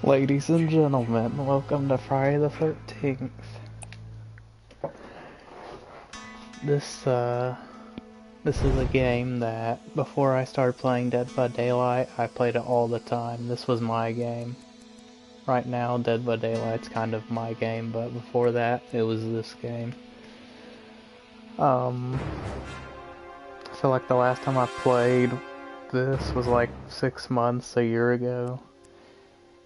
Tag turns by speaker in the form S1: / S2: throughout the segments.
S1: Ladies and gentlemen, welcome to Friday the 13th. This is a game that, before I started playing Dead by Daylight, I played it all the time. This was my game. Right now, Dead by Daylight's kind of my game, but before that, it was this game. I feel like the last time I played this was like 6 months, a year ago.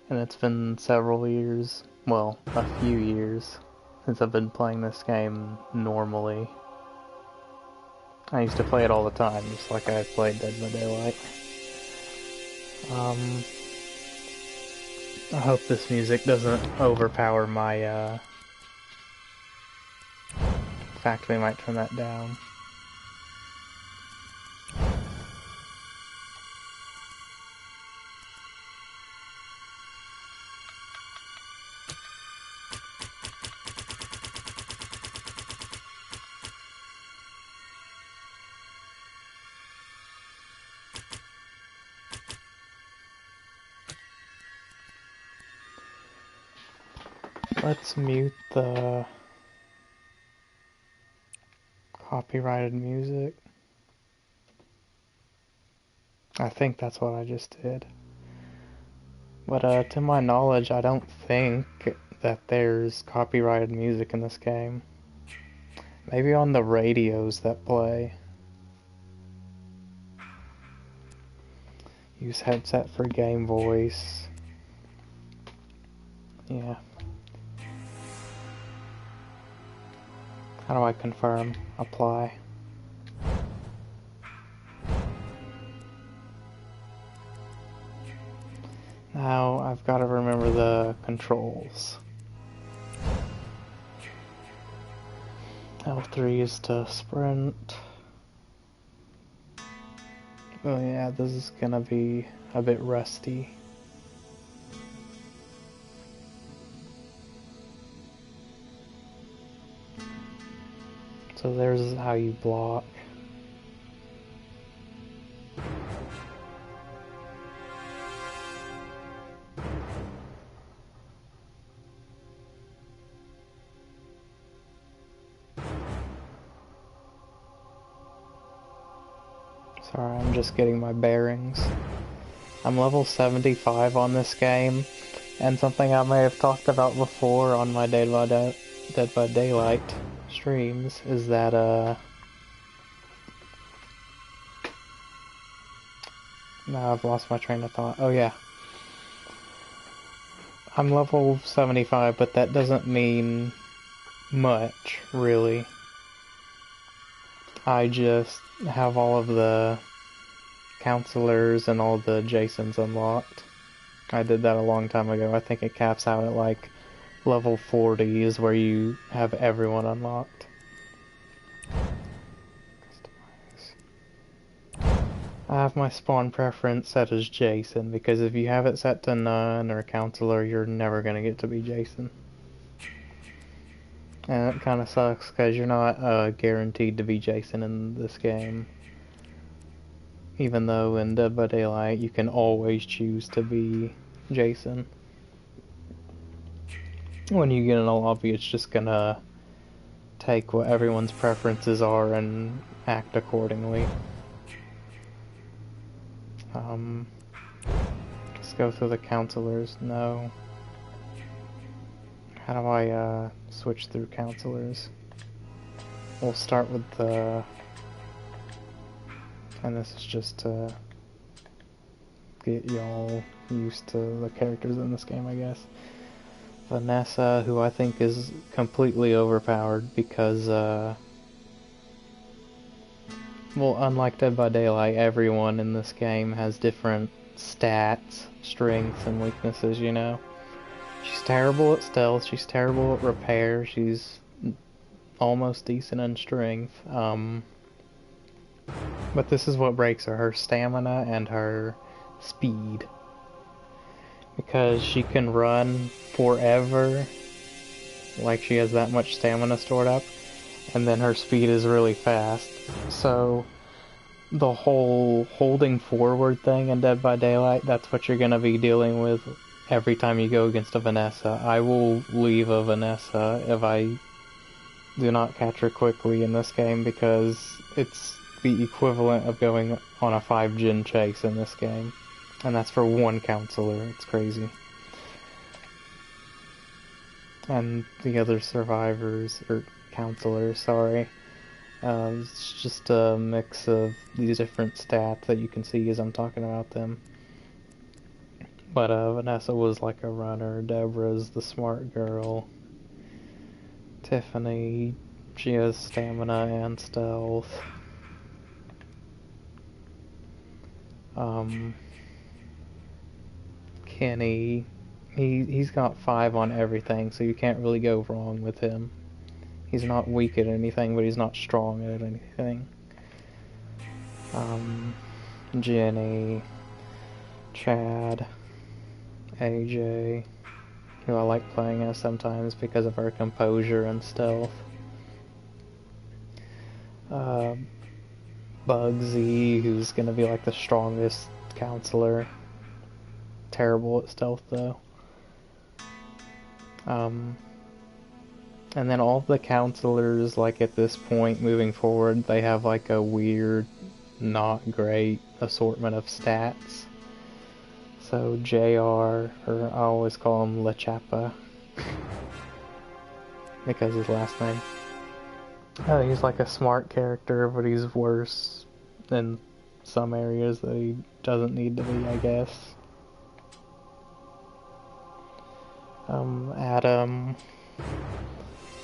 S1: And it's been several years, well, a few years, since I've been playing this game normally. I used to play it all the time, just like I played Dead by Daylight. I hope this music doesn't overpower my, in fact, we might turn that down. Let's mute the copyrighted music. I think that's what I just did. But to my knowledge, I don't think that there's copyrighted music in this game. Maybe on the radios that play. Use headset for game voice. Yeah. How do I confirm? Apply. Now I've got to remember the controls. L3 is to sprint. Oh yeah, this is gonna be a bit rusty. So there's how you block. Sorry, I'm just getting my bearings. I'm level 75 on this game, and something I may have talked about before on my Dead by Daylight streams is that, now I've lost my train of thought. Oh yeah. I'm level 75, but that doesn't mean much, really. I just have all of the counselors and all the Jasons unlocked. I did that a long time ago. I think it caps out at like level 40 is where you have everyone unlocked. I have my spawn preference set as Jason, because if you have it set to none or counselor, you're never gonna get to be Jason. And it kind of sucks, because you're not guaranteed to be Jason in this game. Even though in Dead by Daylight, you can always choose to be Jason. When you get in a lobby, it's just gonna take what everyone's preferences are and act accordingly. Let's go through the counselors. No. How do I switch through counselors? We'll start with the... And this is just to get y'all used to the characters in this game, I guess. Vanessa, who I think is completely overpowered because, well, unlike Dead by Daylight, everyone in this game has different stats, strengths, and weaknesses, you know? She's terrible at stealth, she's terrible at repair, she's almost decent in strength, but this is what breaks her stamina and her speed. Because she can run forever, like she has that much stamina stored up, and then her speed is really fast. So the whole holding forward thing in Dead by Daylight, that's what you're gonna be dealing with every time you go against a Vanessa. I will leave a Vanessa if I do not catch her quickly in this game, because it's the equivalent of going on a 5-gen chase in this game. And that's for one counselor. It's crazy. And the other survivors, or counselors, sorry. It's just a mix of these different stats that you can see as I'm talking about them. But Vanessa was like a runner, Deborah's the smart girl, Tiffany, she has stamina and stealth. Kenny, he's got 5 on everything, so you can't really go wrong with him. He's not weak at anything, but he's not strong at anything. Jenny, Chad, AJ, who I like playing as sometimes because of her composure and stealth. Bugsy, who's gonna be like the strongest counselor. Terrible at stealth though. And then all the counselors, like at this point moving forward, they have like a weird, not great assortment of stats. So JR, or I always call him La Chapa, because his last name. He's like a smart character, but he's worse in some areas that he doesn't need to be, I guess. Adam,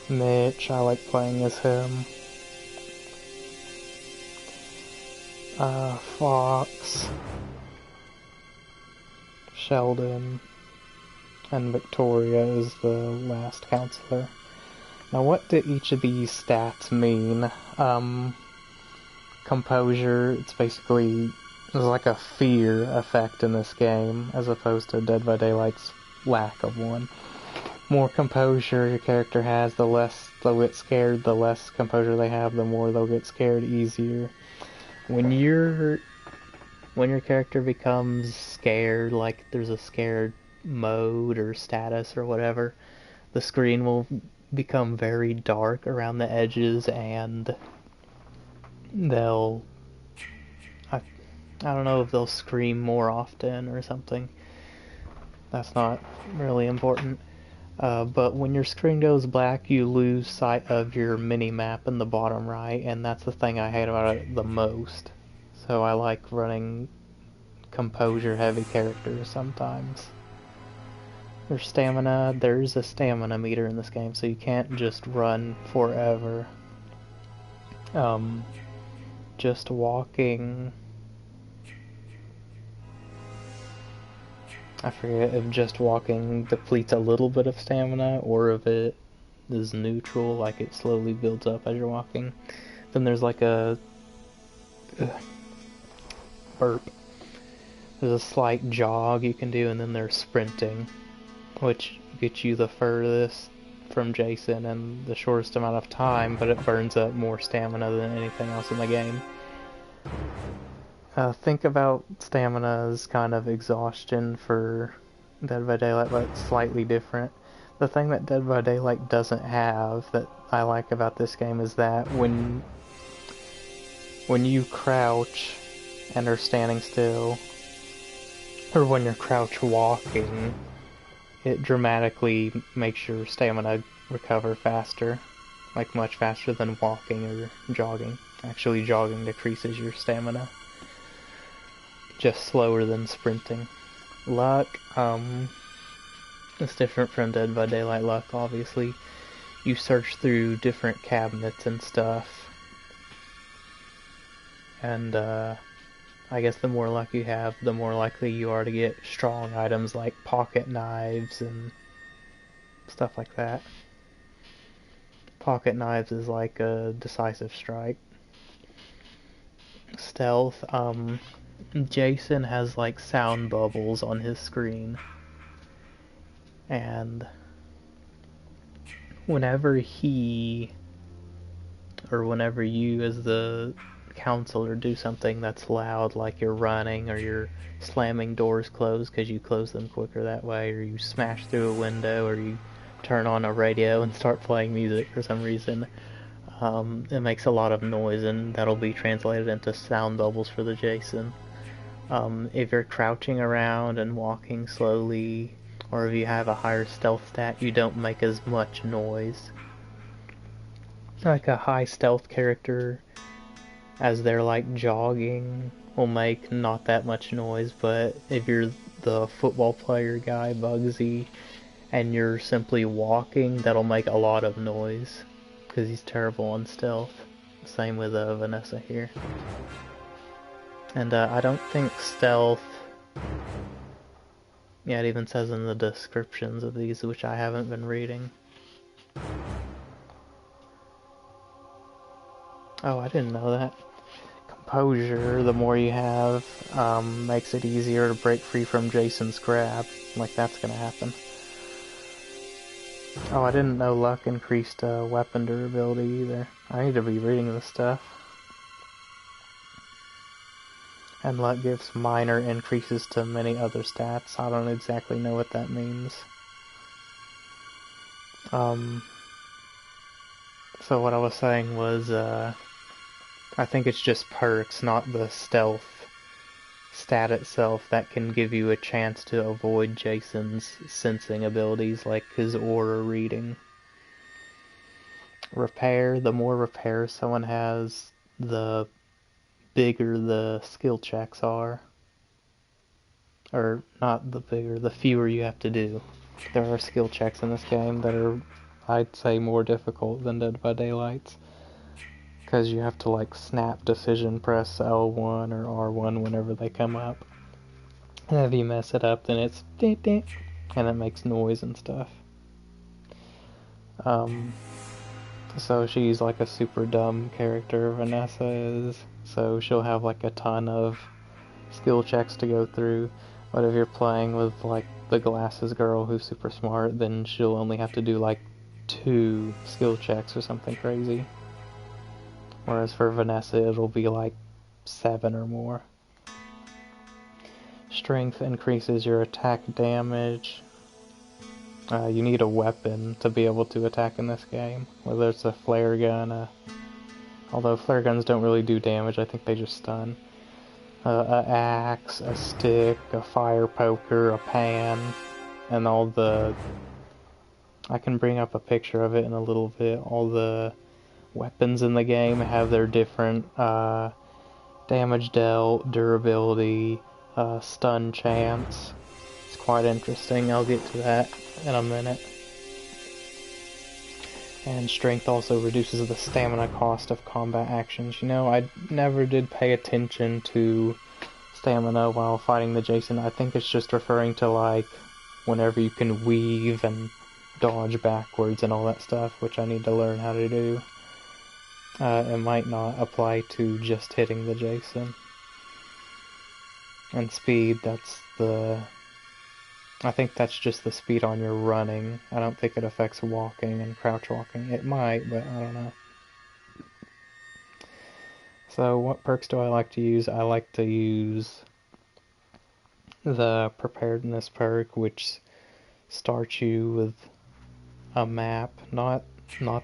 S1: Mitch, I like playing as him. Fox, Sheldon, and Victoria is the last counselor. Now, what do each of these stats mean? Composure, it's basically, there's like a fear effect in this game, as opposed to Dead by Daylight's lack of one. More composure your character has, the less they'll get scared, the less composure they have, the more they'll get scared easier. When your character becomes scared, like there's a scared mode or status or whatever, the screen will become very dark around the edges, and they'll, I don't know if they'll scream more often or something. That's not really important. But when your screen goes black, you lose sight of your mini-map in the bottom right, and that's the thing I hate about it the most. So I like running composure-heavy characters sometimes. There's stamina. There's a stamina meter in this game, so you can't just run forever. Just walking... I forget if just walking depletes a little bit of stamina, or if it is neutral, like it slowly builds up as you're walking. Then there's like a... burp. There's a slight jog you can do, and then there's sprinting, which gets you the furthest from Jason and the shortest amount of time, but it burns up more stamina than anything else in the game. Think about stamina as kind of exhaustion for Dead by Daylight, but slightly different. The thing that Dead by Daylight doesn't have that I like about this game is that when you crouch and are standing still, or when you're crouch walking, it dramatically makes your stamina recover faster, like much faster than walking or jogging. Actually, jogging decreases your stamina. Just slower than sprinting. Luck, it's different from Dead by Daylight luck, obviously. You search through different cabinets and stuff, and I guess the more luck you have, the more likely you are to get strong items like pocket knives and stuff like that. Pocket knives is like a decisive strike. Stealth, Jason has like sound bubbles on his screen, and whenever he, or whenever you as the counsel or do something that's loud, like you're running or you're slamming doors closed because you close them quicker that way, or you smash through a window, or you turn on a radio and start playing music for some reason. It makes a lot of noise, and that'll be translated into sound bubbles for the Jason. If you're crouching around and walking slowly, or if you have a higher stealth stat, you don't make as much noise. Like a high stealth character, as they're like jogging, will make not that much noise, but if you're the football player guy, Bugsy, and you're simply walking, that'll make a lot of noise, because he's terrible on stealth. Same with Vanessa here. And I don't think stealth... Yeah, it even says in the descriptions of these, which I haven't been reading. Oh, I didn't know that. Composure, the more you have, makes it easier to break free from Jason's grab. Like, that's gonna happen. Oh, I didn't know luck increased weapon durability either. I need to be reading this stuff. And luck gives minor increases to many other stats. I don't exactly know what that means. So what I was saying was, I think it's just perks, not the stealth stat itself, that can give you a chance to avoid Jason's sensing abilities, like his aura reading. Repair, the more repair someone has, the bigger the skill checks are. Or, not the bigger, the fewer you have to do. There are skill checks in this game that are, I'd say, more difficult than Dead by Daylight's. Because you have to, like, snap decision, press L1 or R1 whenever they come up. And if you mess it up, then it's ding, and it makes noise and stuff. So she's like a super dumb character, Vanessa is. So she'll have like a ton of skill checks to go through. But if you're playing with like the glasses girl who's super smart, then she'll only have to do like 2 skill checks or something crazy. Whereas for Vanessa, it'll be like 7 or more. Strength increases your attack damage. You need a weapon to be able to attack in this game. Whether it's a flare gun, although flare guns don't really do damage, I think they just stun. An axe, a stick, a fire poker, a pan, and all the... I can bring up a picture of it in a little bit. All the weapons in the game have their different damage dealt, durability, stun chance. It's quite interesting. I'll get to that in a minute. And strength also reduces the stamina cost of combat actions. You know, I never did pay attention to stamina while fighting the Jason. I think it's just referring to, like, whenever you can weave and dodge backwards and all that stuff, which I need to learn how to do. It might not apply to just hitting the Jason. And speed, that's the... I think that's just the speed on your running. I don't think it affects walking and crouch walking. It might, but I don't know. So what perks do I like to use? I like to use the preparedness perk, which starts you with a map. Not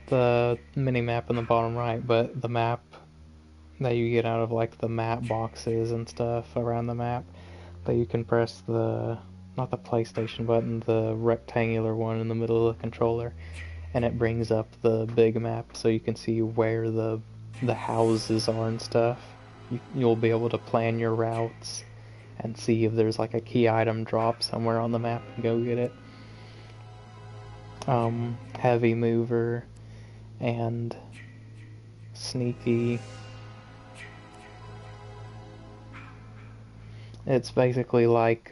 S1: the mini-map in the bottom right, but the map that you get out of like the map boxes and stuff around the map. That you can press the... not the PlayStation button, the rectangular one in the middle of the controller, and it brings up the big map so you can see where the houses are and stuff. You'll be able to plan your routes and see if there's like a key item drop somewhere on the map and go get it. Heavy mover and sneaky. It's basically like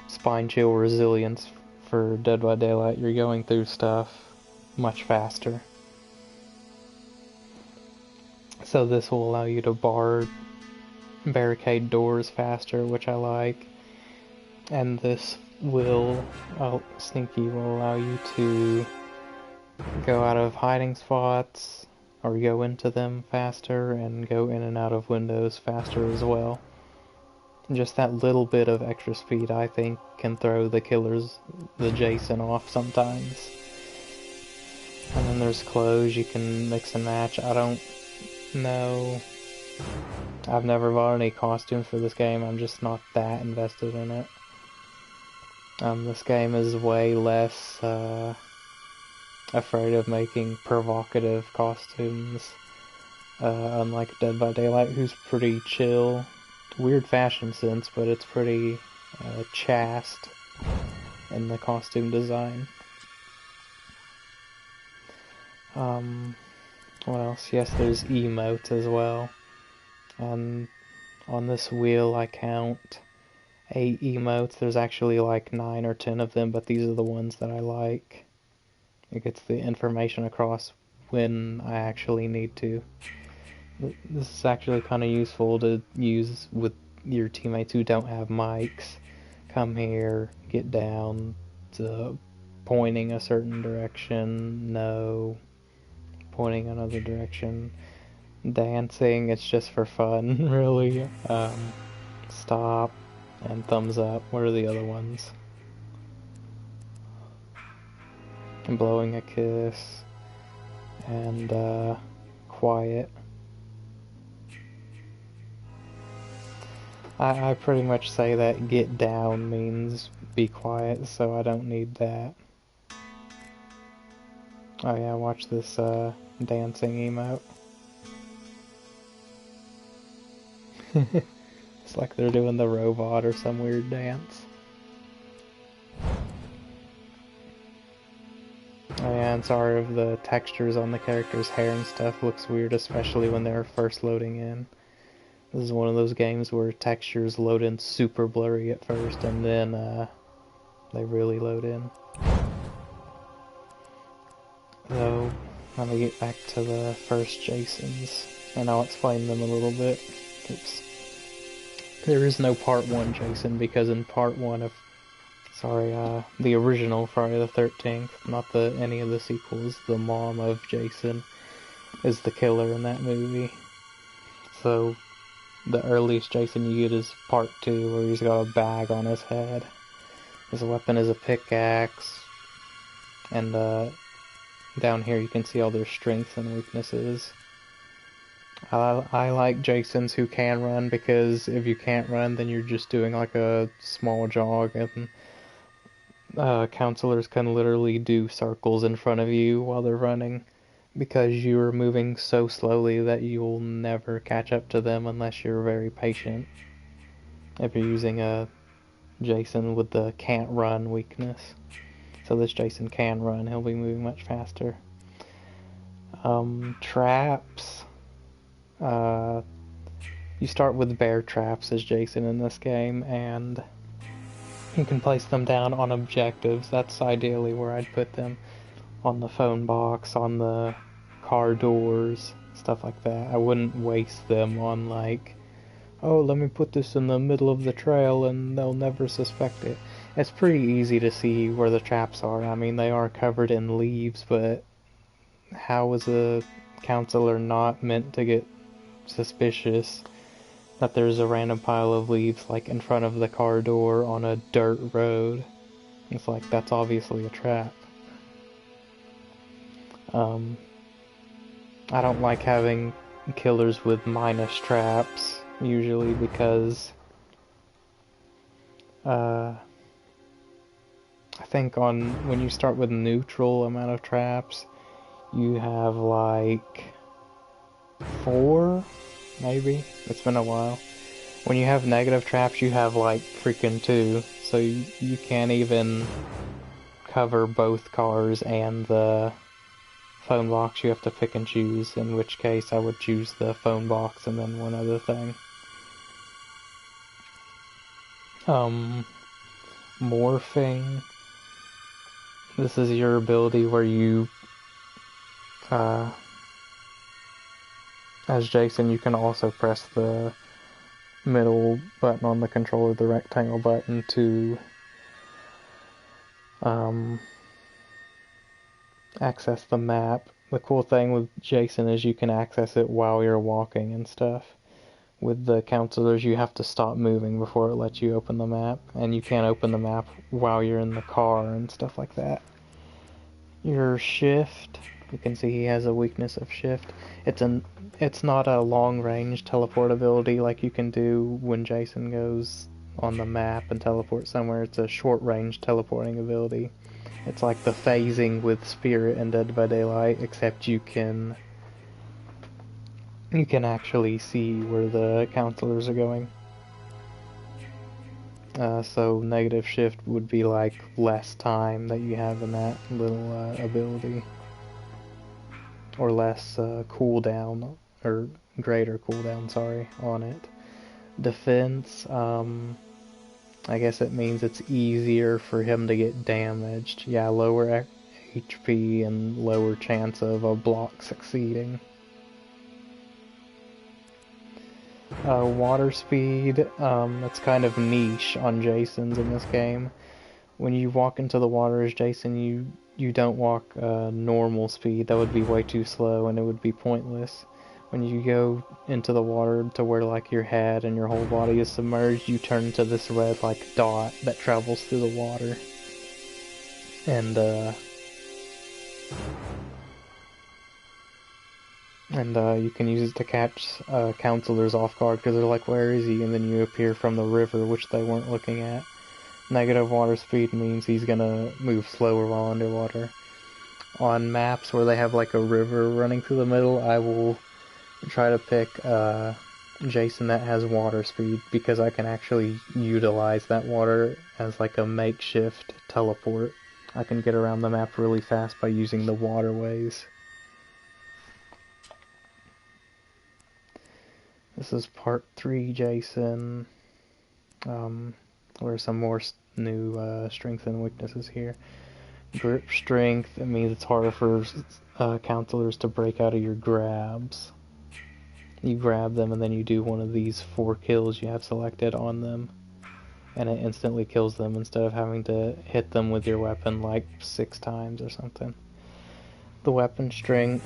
S1: spine chill resilience for Dead by Daylight. You're going through stuff much faster. So this will allow you to barricade doors faster, which I like. And this will, sneaky will allow you to go out of hiding spots, or go into them faster and go in and out of windows faster as well. Just that little bit of extra speed, I think, can throw the Jason off sometimes. And then there's clothes you can mix and match. I don't know. I've never bought any costumes for this game. I'm just not that invested in it. This game is way less afraid of making provocative costumes. Unlike Dead by Daylight, who's pretty chill. Weird fashion sense, but it's pretty chaste in the costume design. What else? Yes, there's emotes as well. And on this wheel I count 8 emotes. There's actually like 9 or 10 of them, but these are the ones that I like. It gets the information across when I actually need to. This is actually kind of useful to use with your teammates who don't have mics. Come here, get down to pointing a certain direction, no, pointing another direction, dancing, it's just for fun, really. Stop, and thumbs up. What are the other ones? And blowing a kiss, and quiet. I pretty much say that get down means be quiet, so I don't need that. Oh yeah, watch this dancing emote. It's like they're doing the robot or some weird dance. Oh yeah, and sorry if the textures on the character's hair and stuff looks weird, especially when they're first loading in. This is one of those games where textures load in super blurry at first, and then they really load in. So, let me get back to the first Jasons, and I'll explain them a little bit. Oops. There is no part 1 Jason, because in part 1 of, the original Friday the 13th, not any of the sequels, the mom of Jason is the killer in that movie. So, the earliest Jason you get is part 2, where he's got a bag on his head. His weapon is a pickaxe, and down here you can see all their strengths and weaknesses. I like Jasons who can run, because if you can't run, then you're just doing like a small jog, and counselors can literally do circles in front of you while they're running, because you're moving so slowly that you'll never catch up to them unless you're very patient. If you're using a Jason with the can't run weakness. So this Jason can run, he'll be moving much faster. Traps. You start with bear traps as Jason in this game, and you can place them down on objectives. That's ideally where I'd put them. On the phone box, on the car doors, stuff like that. I wouldn't waste them on like, oh, let me put this in the middle of the trail and they'll never suspect it. It's pretty easy to see where the traps are. I mean, they are covered in leaves, but how is a counselor not meant to get suspicious that there's a random pile of leaves like in front of the car door on a dirt road? It's like, that's obviously a trap. I don't like having killers with minus traps, usually, because I think when you start with neutral amount of traps, you have like 4, maybe? It's been a while. When you have negative traps, you have like freaking 2, so you can't even cover both cars and the phone box. You have to pick and choose, in which case I would choose the phone box and then one other thing. Morphing. This is your ability where you, as Jason, you can also press the middle button on the controller, the rectangle button, to access the map. the cool thing with Jason is you can access it while you're walking and stuff. With the counselors, you have to stop moving before it lets you open the map, and you can't open the map while you're in the car and stuff like that. Your shift, you can see he has a weakness of shift. It's not a long-range teleport ability like you can do when Jason goes on the map and teleports somewhere. It's a short-range teleporting ability. It's like the phasing with Spirit and Dead by Daylight, except you can actually see where the counselors are going. So negative shift would be like less time that you have in that little ability. Or less cooldown, or greater cooldown, sorry, on it. Defense, I guess it means it's easier for him to get damaged. Yeah, lower HP and lower chance of a block succeeding. Water speed, it's kind of niche on Jason's in this game. When you walk into the water as Jason, you don't walk normal speed. That would be way too slow and it would be pointless. When you go into the water to where like your head and your whole body is submerged, you turn into this red like dot that travels through the water. And you can use it to catch counselors off guard because they're like, where is he? And then you appear from the river, which they weren't looking at. Negative water speed means he's gonna move slower while underwater. On maps where they have like a river running through the middle, I will try to pick Jason that has water speed because I can actually utilize that water as like a makeshift teleport. I can get around the map really fast by using the waterways. This is part 3 Jason. Where some more new strengths and weaknesses here. Grip strength, it means it's harder for counselors to break out of your grabs. You grab them and then you do one of these 4 kills you have selected on them. And it instantly kills them instead of having to hit them with your weapon like 6 times or something. The weapon strength,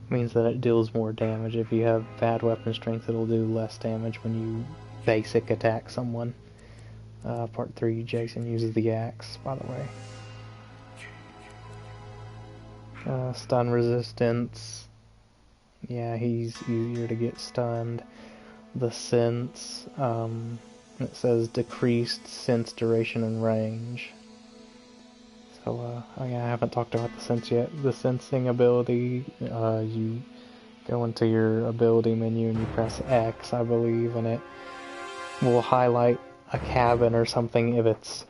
S1: means that it deals more damage. If you have bad weapon strength, it'll do less damage when you basic attack someone. Part 3, Jason uses the axe, by the way. Stun resistance. Yeah, he's easier to get stunned. The sense, it says decreased sense duration and range. So, oh yeah, I haven't talked about the sense yet. The sensing ability, you go into your ability menu and you press X, I believe, and it will highlight a cabin or something. If it's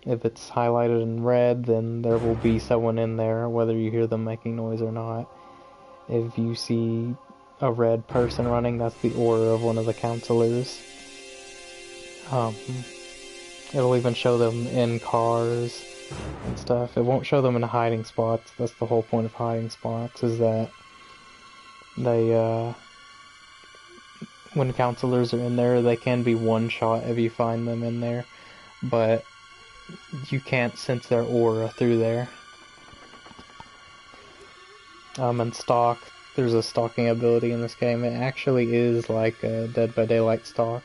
S1: highlighted in red, then there will be someone in there, whether you hear them making noise or not. If you see a red person running, that's the aura of one of the counselors. It'll even show them in cars and stuff. It won't show them in hiding spots. That's the whole point of hiding spots, is that they, when counselors are in there, they can be one-shot if you find them in there, but you can't sense their aura through there. And stalk, there's a stalking ability in this game. It actually is like a Dead by Daylight stalk.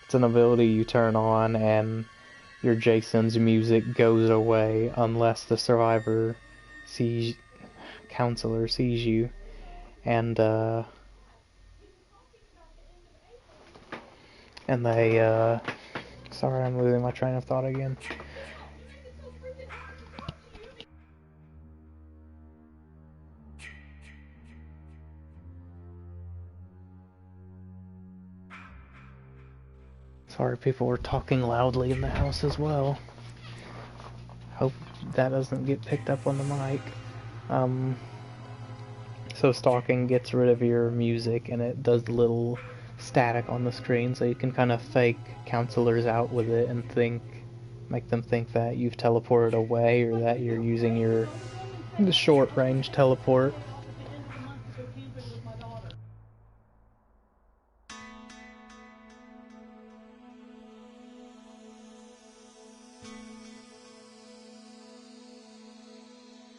S1: It's an ability you turn on and your Jason's music goes away unless the counselor sees you. And they, sorry, I'm losing my train of thought again. Sorry, people were talking loudly in the house as well. Hope that doesn't get picked up on the mic. So stalking gets rid of your music and it does little static on the screen, so you can kind of fake counselors out with it and make them think that you've teleported away or that you're using the short range teleport.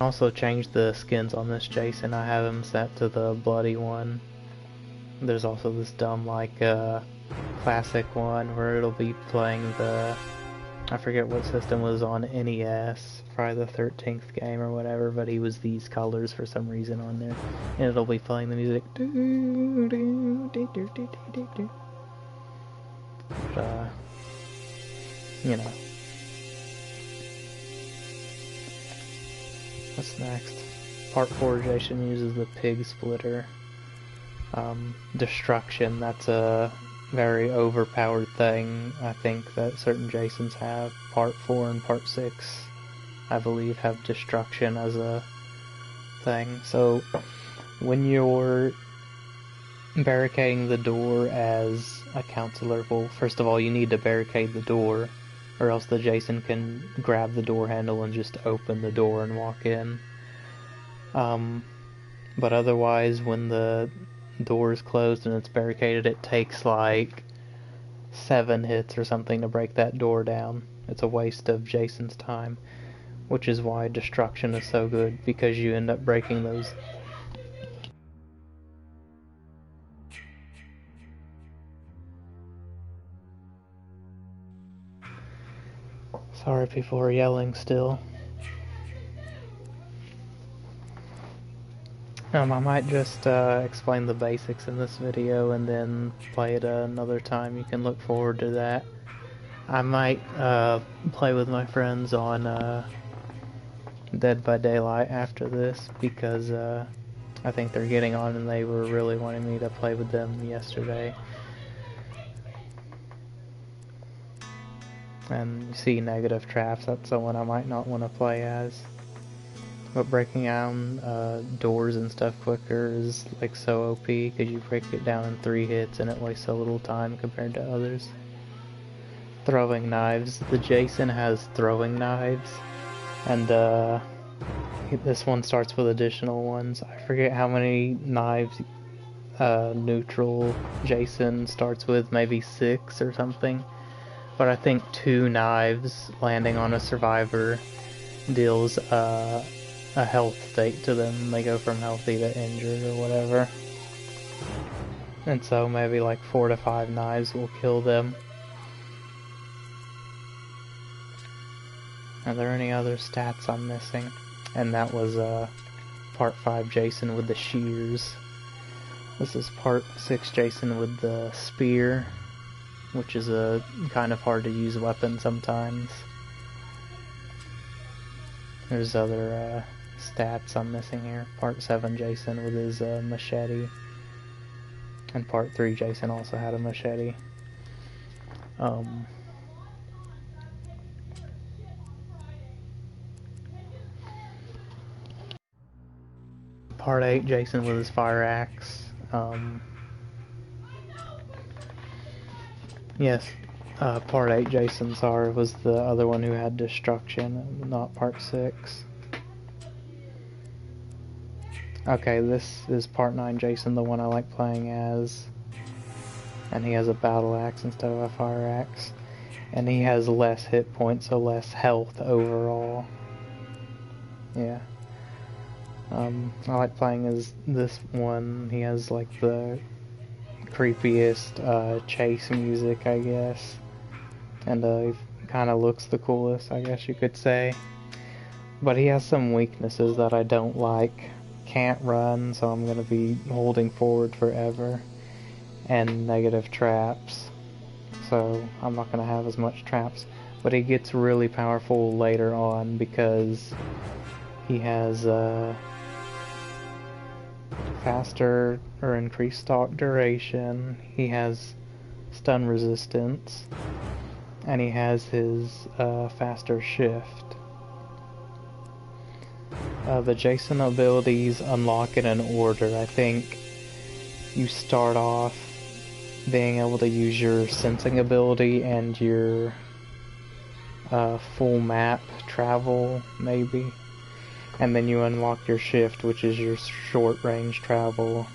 S1: Also changed the skins on this Jason. I have him set to the bloody one. There's also this dumb like classic one where it'll be playing the, I forget what system was on NES, probably the 13th game or whatever, but he was these colors for some reason on there, and it'll be playing the music. But, you know. What's next? Part 4, Jason uses the pig splitter. Destruction, that's a very overpowered thing, I think, that certain Jasons have. Part 4 and Part 6, I believe, have destruction as a thing. So, when you're barricading the door as a counselor, well, first of all, you need to barricade the door, or else the Jason can grab the door handle and just open the door and walk in. But otherwise, when the door is closed and it's barricaded, it takes like 7 hits or something to break that door down. It's a waste of Jason's time, which is why destruction is so good, because you end up breaking those. Sorry, people are yelling still. I might just explain the basics in this video and then play it another time. You can look forward to that. I might play with my friends on Dead by Daylight after this, because I think they're getting on and they were really wanting me to play with them yesterday. And you see negative traps, that's the one I might not want to play as. But breaking down doors and stuff quicker is like so OP, because you break it down in 3 hits and it wastes so little time compared to others. Throwing knives. The Jason has throwing knives, and this one starts with additional ones. I forget how many knives neutral Jason starts with, maybe 6 or something. But I think 2 knives landing on a survivor deals a health state to them. They go from healthy to injured or whatever. And so maybe like 4 to 5 knives will kill them. Are there any other stats I'm missing? And that was part 5 Jason with the shears. This is part 6 Jason with the spear, which is a kind of hard to use weapon sometimes. There's other stats I'm missing here. Part 7 Jason with his machete. And part 3 Jason also had a machete. Part 8 Jason with his fire axe. Yes, part 8 Jason, sorry, was the other one who had destruction, not part 6. Okay, this is part 9 Jason, the one I like playing as. And he has a battle axe instead of a fire axe. And he has less hit points, so less health overall. Yeah. I like playing as this one. He has like the creepiest chase music, I guess. And he kind of looks the coolest, I guess you could say. But he has some weaknesses that I don't like. Can't run, so I'm going to be holding forward forever. And negative traps, so I'm not going to have as much traps. But he gets really powerful later on because he has faster or increased stock duration, he has stun resistance, and he has his faster shift. The Jason abilities unlock in an order. I think you start off being able to use your sensing ability and your full map travel, maybe. And then you unlock your shift, which is your short range travel.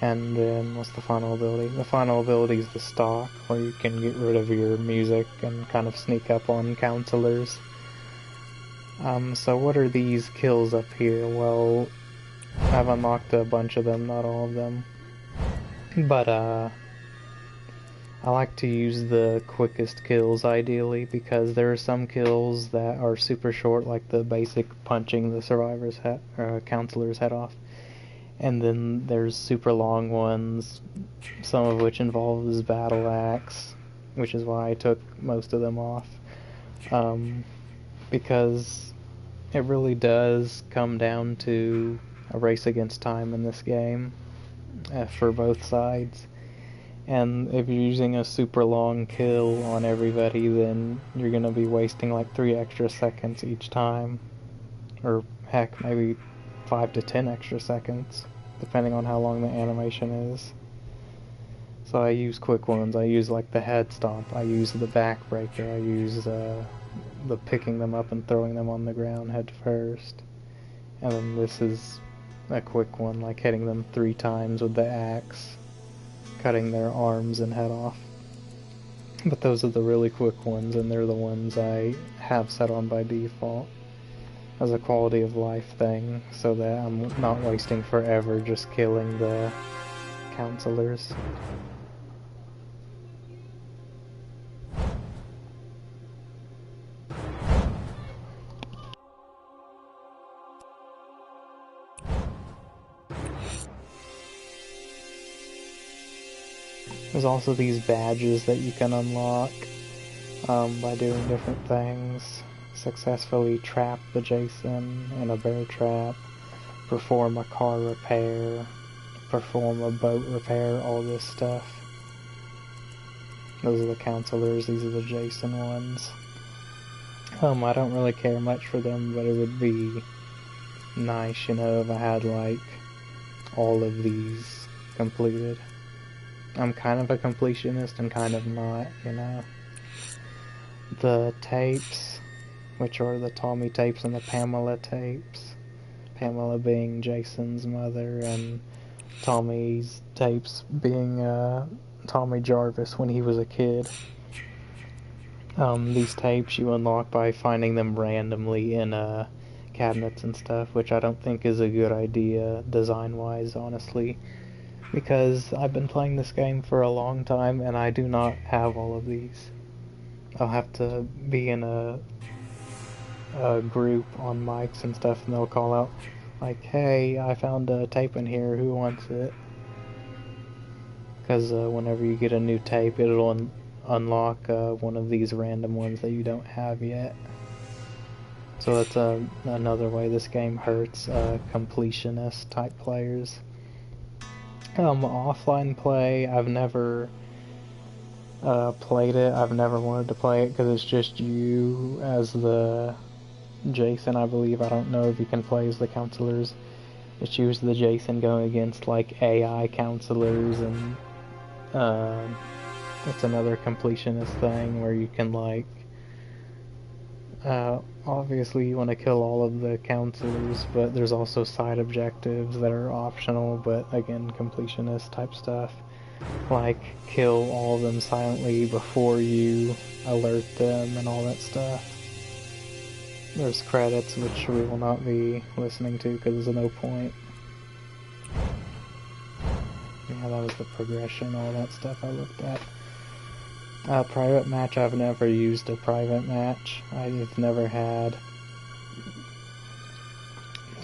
S1: And then, what's the final ability? The final ability is the stock, where you can get rid of your music and kind of sneak up on counselors. So what are these kills up here? Well, I've unlocked a bunch of them, not all of them. But, I like to use the quickest kills, ideally, because there are some kills that are super short, like the basic punching the survivor's head, counselor's head off. And then there's super long ones, some of which involves battle axe, which is why I took most of them off. Because it really does come down to a race against time in this game, for both sides. And if you're using a super long kill on everybody, then you're gonna be wasting like 3 extra seconds each time. Or heck, maybe 5 to 10 extra seconds, depending on how long the animation is. So I use quick ones. I use like the head stomp, I use the back breaker, I use the picking them up and throwing them on the ground head first. And then this is a quick one, like hitting them 3 times with the axe, cutting their arms and head off. But those are the really quick ones, and they're the ones I have set on by default as a quality of life thing, so that I'm not wasting forever just killing the counselors. There's also these badges that you can unlock by doing different things. Successfully trap the Jason in a bear trap, perform a car repair, perform a boat repair, all this stuff. Those are the counselors, these are the Jason ones. I don't really care much for them, but it would be nice, you know, if I had like all of these completed. I'm kind of a completionist and kind of not, you know. The tapes, which are the Tommy tapes and the Pamela tapes. Pamela being Jason's mother, and Tommy's tapes being Tommy Jarvis when he was a kid. These tapes you unlock by finding them randomly in cabinets and stuff, which I don't think is a good idea design-wise, honestly. Because I've been playing this game for a long time and I do not have all of these. I'll have to be in a group on mics and stuff, and they'll call out like, hey, I found a tape in here, who wants it? Because whenever you get a new tape, it'll unlock one of these random ones that you don't have yet. So that's another way this game hurts completionist type players. Offline play, I've never played it. I've never wanted to play it because it's just you as the Jason, I believe. I don't know if you can play as the counselors. It's you as the Jason going against like AI counselors, and it's another completionist thing where you can like obviously you want to kill all of the counselors, but there's also side objectives that are optional, but again, completionist type stuff. Like, kill all of them silently before you alert them and all that stuff. There's credits, which we will not be listening to because there's no point. Yeah, that was the progression, all that stuff I looked at. Private match, I've never used a private match. I've never had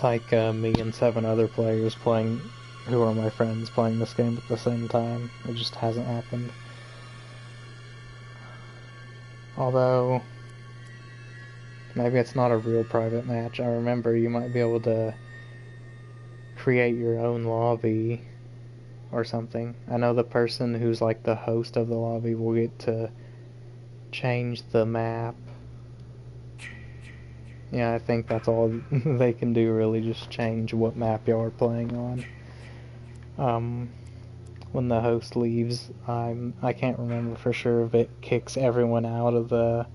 S1: like me and 7 other players playing, who are my friends, playing this game at the same time. It just hasn't happened. Although maybe it's not a real private match. I remember you might be able to create your own lobby or something. I know the person who's like the host of the lobby will get to change the map. Yeah, I think that's all they can do, really, just change what map y'all are playing on. When the host leaves, I can't remember for sure if it kicks everyone out of the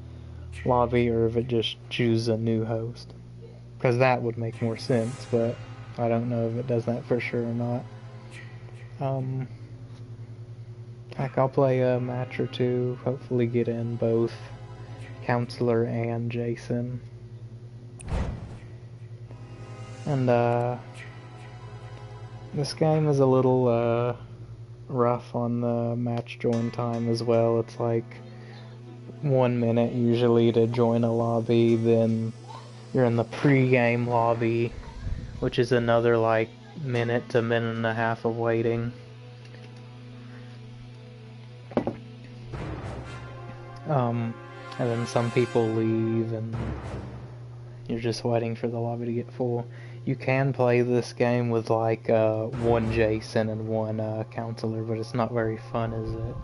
S1: lobby or if it just chooses a new host. Because that would make more sense, but I don't know if it does that for sure or not. Heck, I'll play a match or two, hopefully get in both Counselor and Jason. And this game is a little rough on the match join time as well. It's like 1 minute usually to join a lobby, then you're in the pre-game lobby, which is another like minute to minute and a half of waiting. And then some people leave and you're just waiting for the lobby to get full. You can play this game with like one Jason and one counselor, but it's not very fun, is it?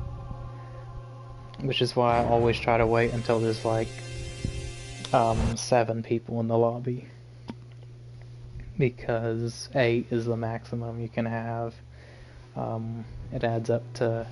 S1: Which is why I always try to wait until there's like 7 people in the lobby, because 8 is the maximum you can have. It adds up to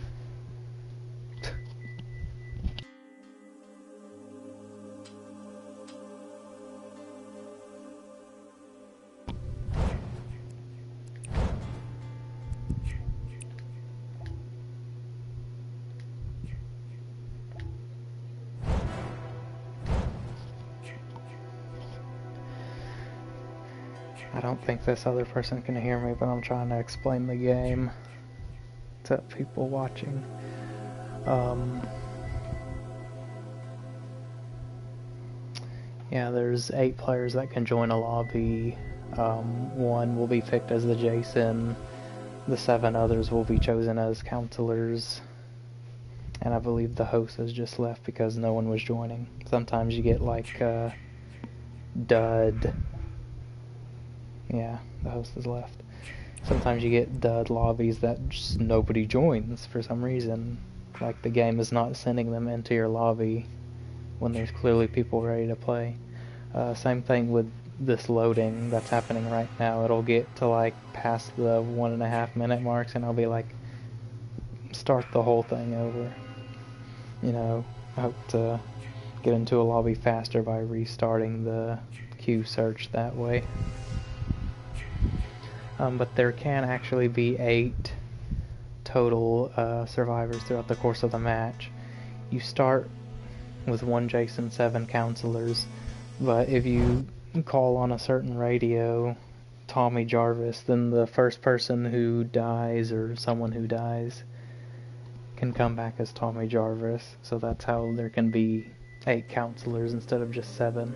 S1: I don't think this other person can hear me, but I'm trying to explain the game to people watching. Yeah, there's 8 players that can join a lobby. 1 will be picked as the Jason. The 7 others will be chosen as counselors. And I believe the host has just left because no one was joining. Sometimes you get like dud. Yeah, the host has left. Sometimes you get dud lobbies that just nobody joins for some reason. Like the game is not sending them into your lobby when there's clearly people ready to play. Same thing with this loading that's happening right now. It'll get to like past the 1.5 minute marks and I'll be like, start the whole thing over. You know, I hope to get into a lobby faster by restarting the queue search that way. But there can actually be 8 total survivors throughout the course of the match. You start with 1 Jason, 7 counselors, but if you call on a certain radio, Tommy Jarvis, then the first person who dies or someone who dies can come back as Tommy Jarvis. So that's how there can be 8 counselors instead of just 7.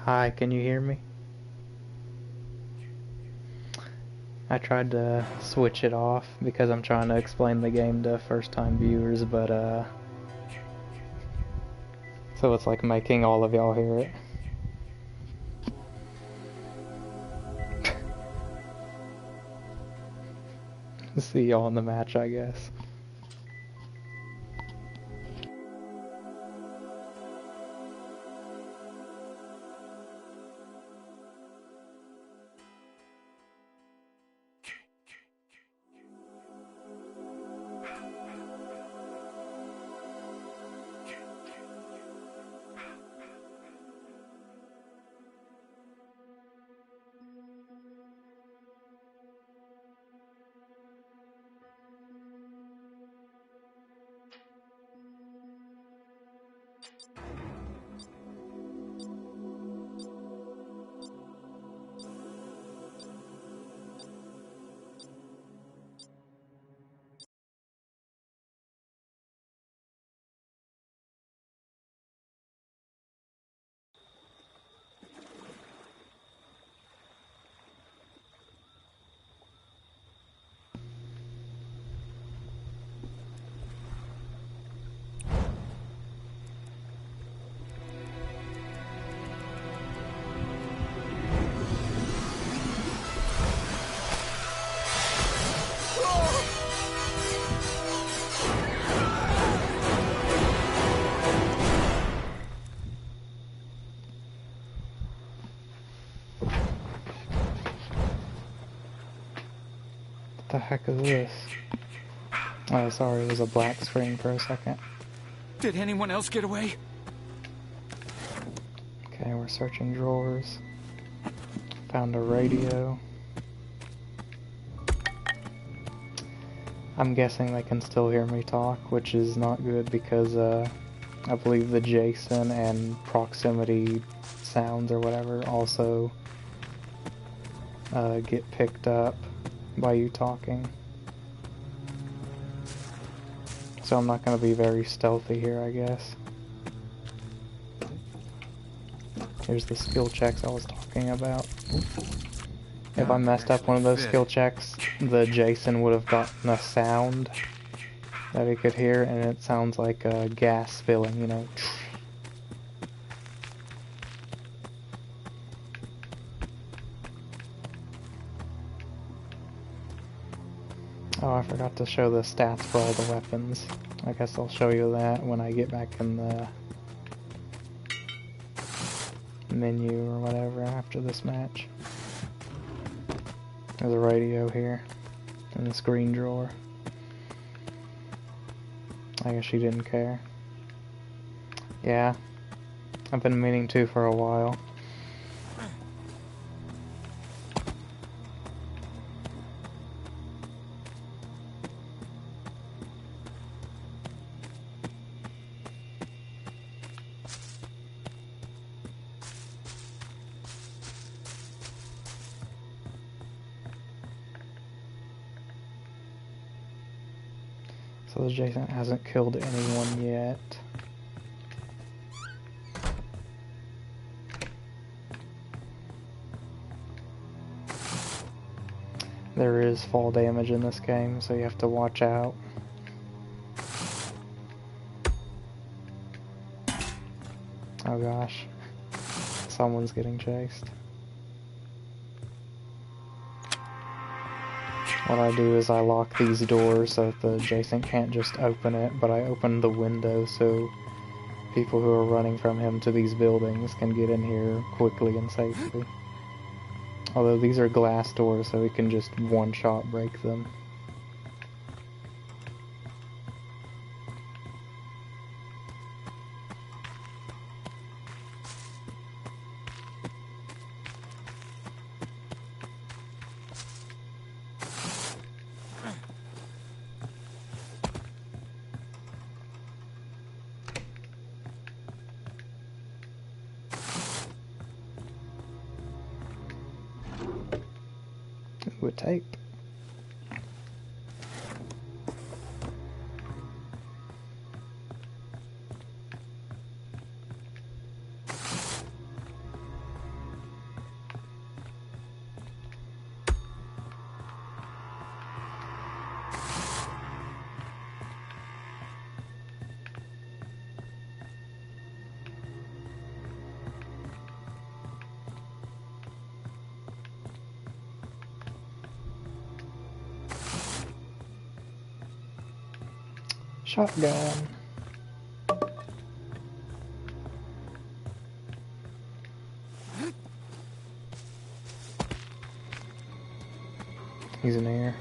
S1: Hi, can you hear me? I tried to switch it off because I'm trying to explain the game to first-time viewers, but so it's like making all of y'all hear it. See y'all in the match, I guess. What the heck is this? Oh, sorry, it was a black screen for a second.
S2: Did anyone else get away?
S1: Okay, we're searching drawers. Found a radio. I'm guessing they can still hear me talk, which is not good because I believe the Jason and proximity sounds or whatever also get picked up by you talking. So I'm not going to be very stealthy here, I guess. Here's the skill checks I was talking about. If I messed up one of those skill checks, the Jason would have gotten a sound that he could hear, and it sounds like gas spilling, you know. Oh, I forgot to show the stats for all the weapons. I guess I'll show you that when I get back in the menu or whatever after this match. There's a radio here in the screen drawer. I guess she didn't care. Yeah, I've been meaning to for a while. So Jason hasn't killed anyone yet. There is fall damage in this game, so you have to watch out. Oh gosh. Someone's getting chased. What I do is I lock these doors so that the Jason can't just open it, but I open the window so people who are running from him to these buildings can get in here quickly and safely. Although these are glass doors, so we can just one-shot break them. With tape. Shotgun. He's in here.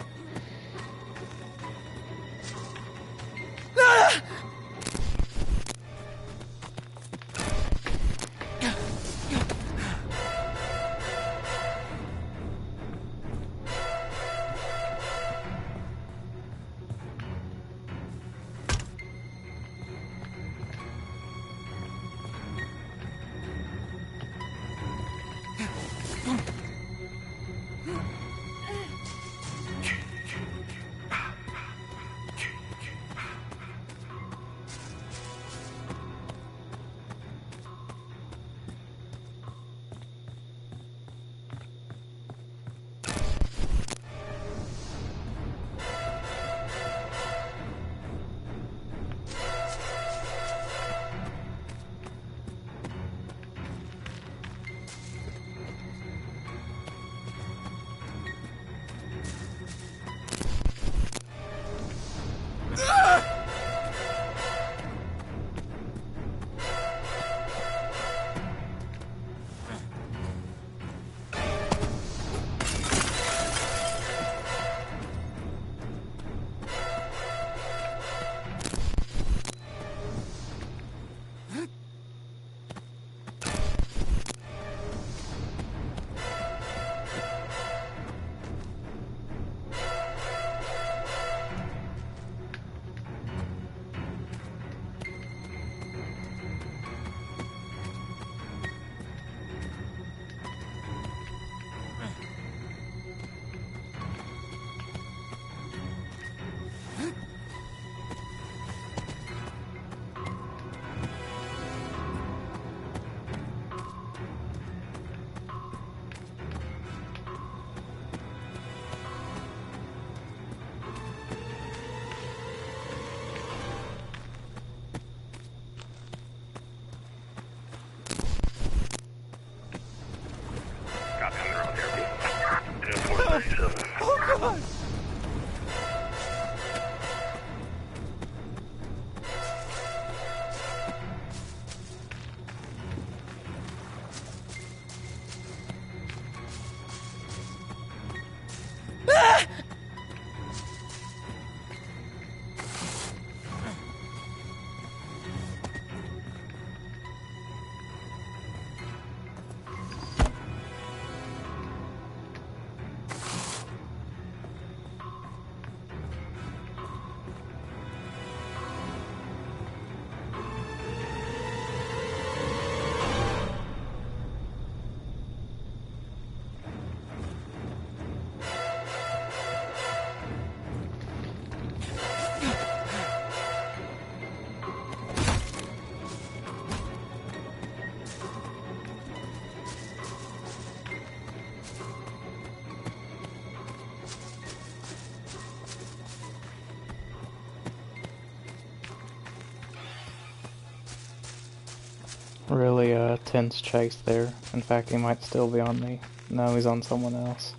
S1: really tense chase there. In fact, he might still be on me. No, he's on someone else.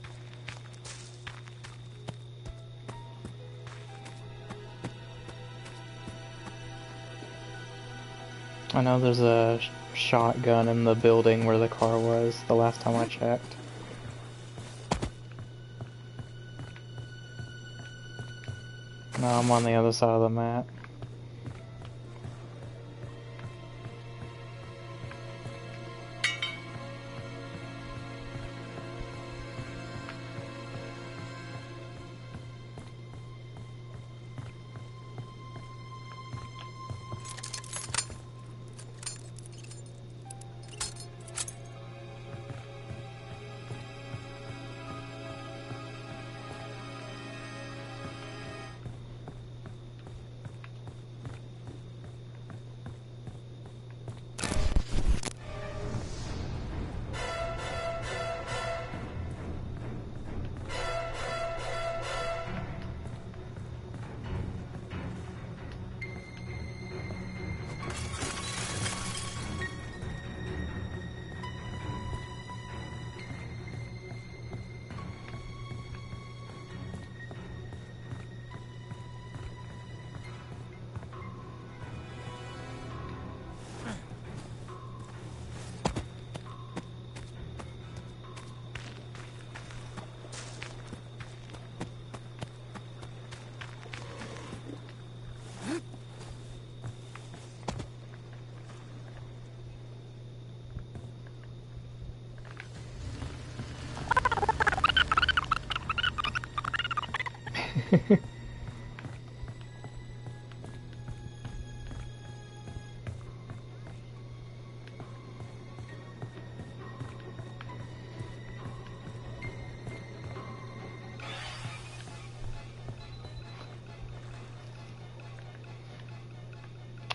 S1: I know there's a shotgun in the building where the car was the last time I checked. No, I'm on the other side of the map.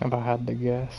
S1: If I had to guess.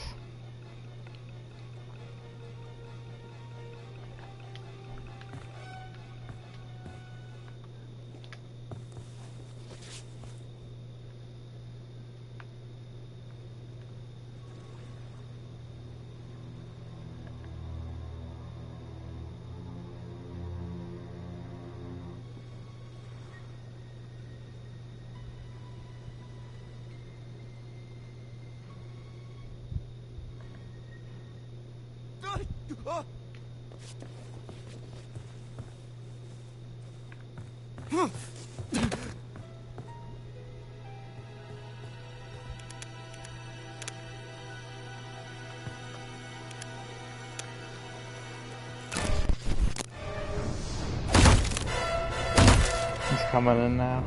S1: He's coming in now.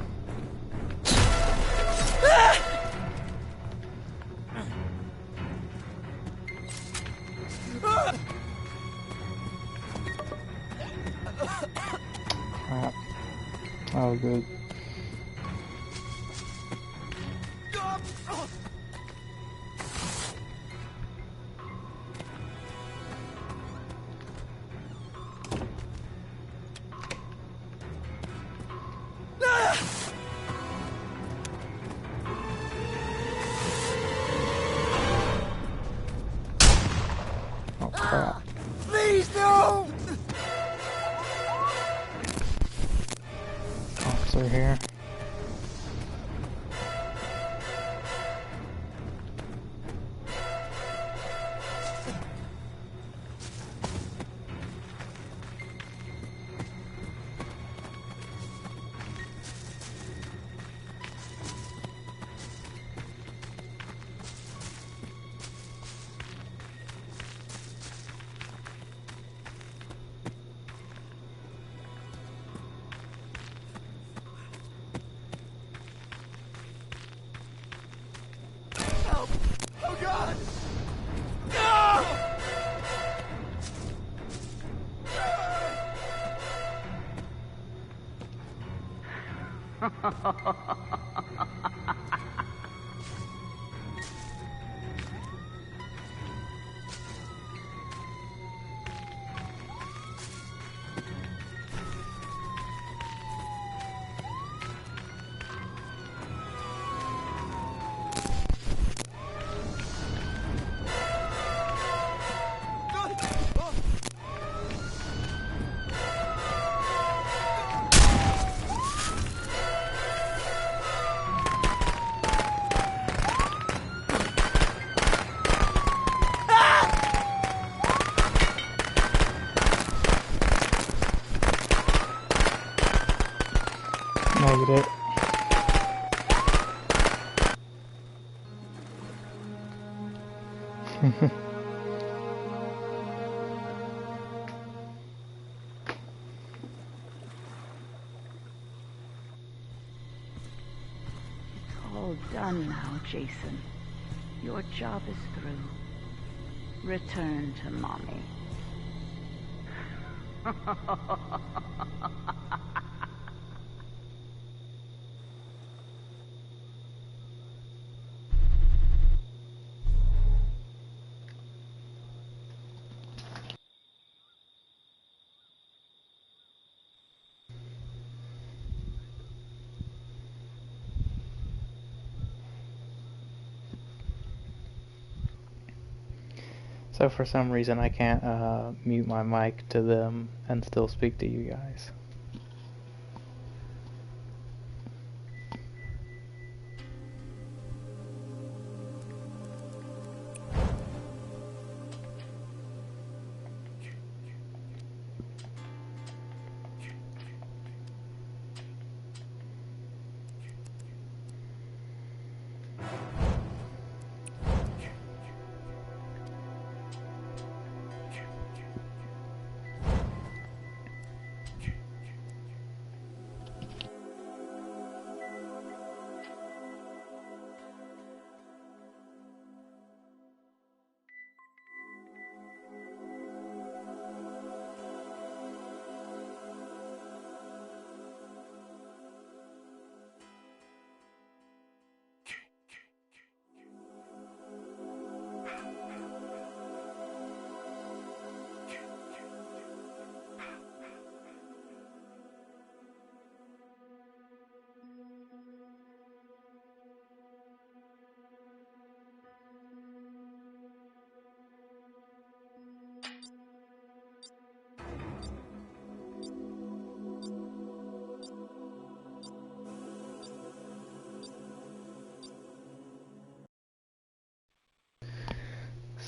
S1: Crap. Oh, good. Oh, crap.
S3: Please, no!
S1: Officer here.
S3: Oh, God! No!
S1: Made it.
S4: It's all done now, Jason. Your job is through. Return to Mommy.
S1: So for some reason I can't mute my mic to them and still speak to you guys.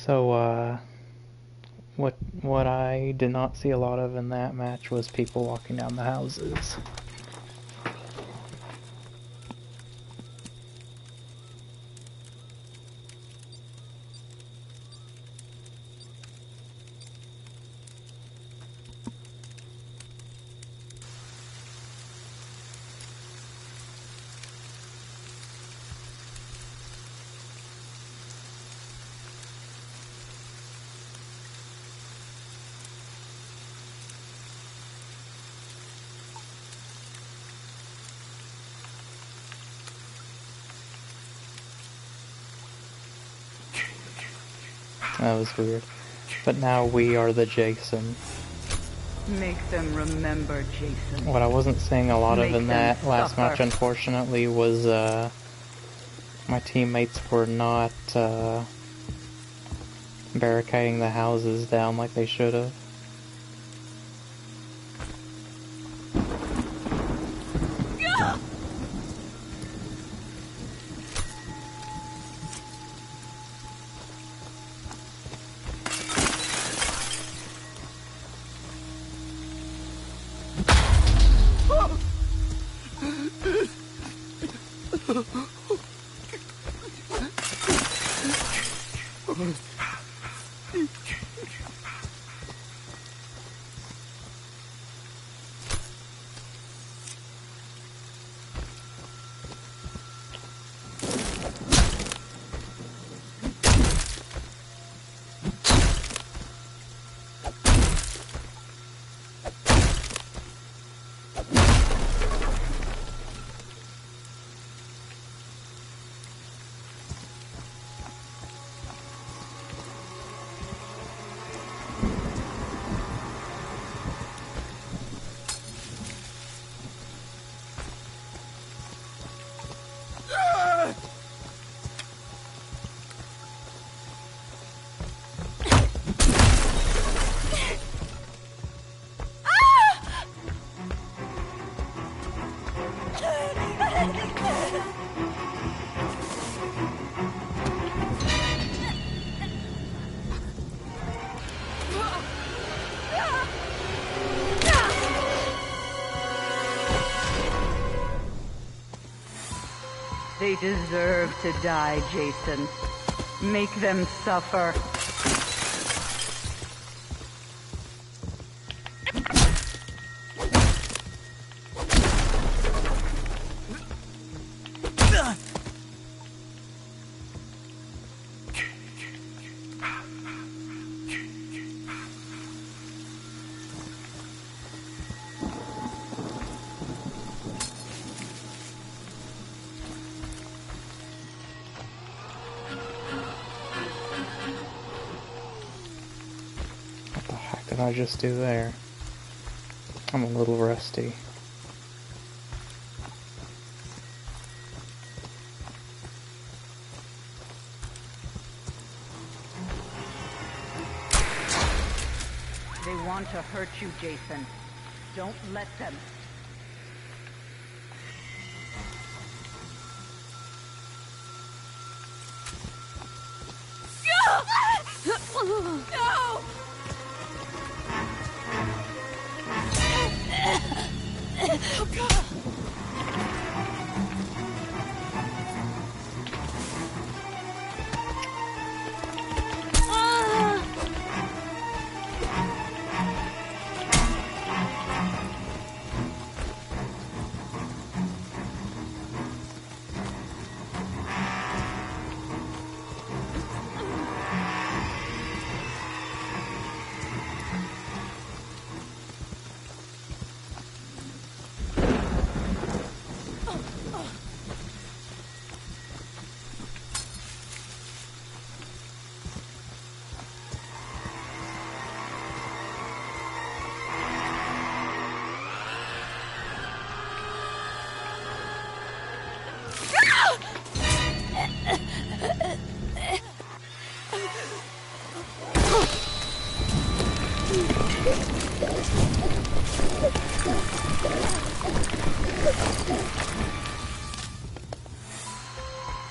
S1: So, what I did not see a lot of in that match was people walking down the houses. That was weird. But now we are the Jason.
S4: Make them remember, Jason.
S1: What I wasn't seeing a lot of in that last match,
S4: suffer.
S1: unfortunately, was my teammates were not barricading the houses down like they should have.
S4: They deserve to die, Jason. Make them suffer.
S1: What did I just do there? I'm a little rusty.
S4: They want to hurt you, Jason. Don't let them.
S5: No! Oh, God.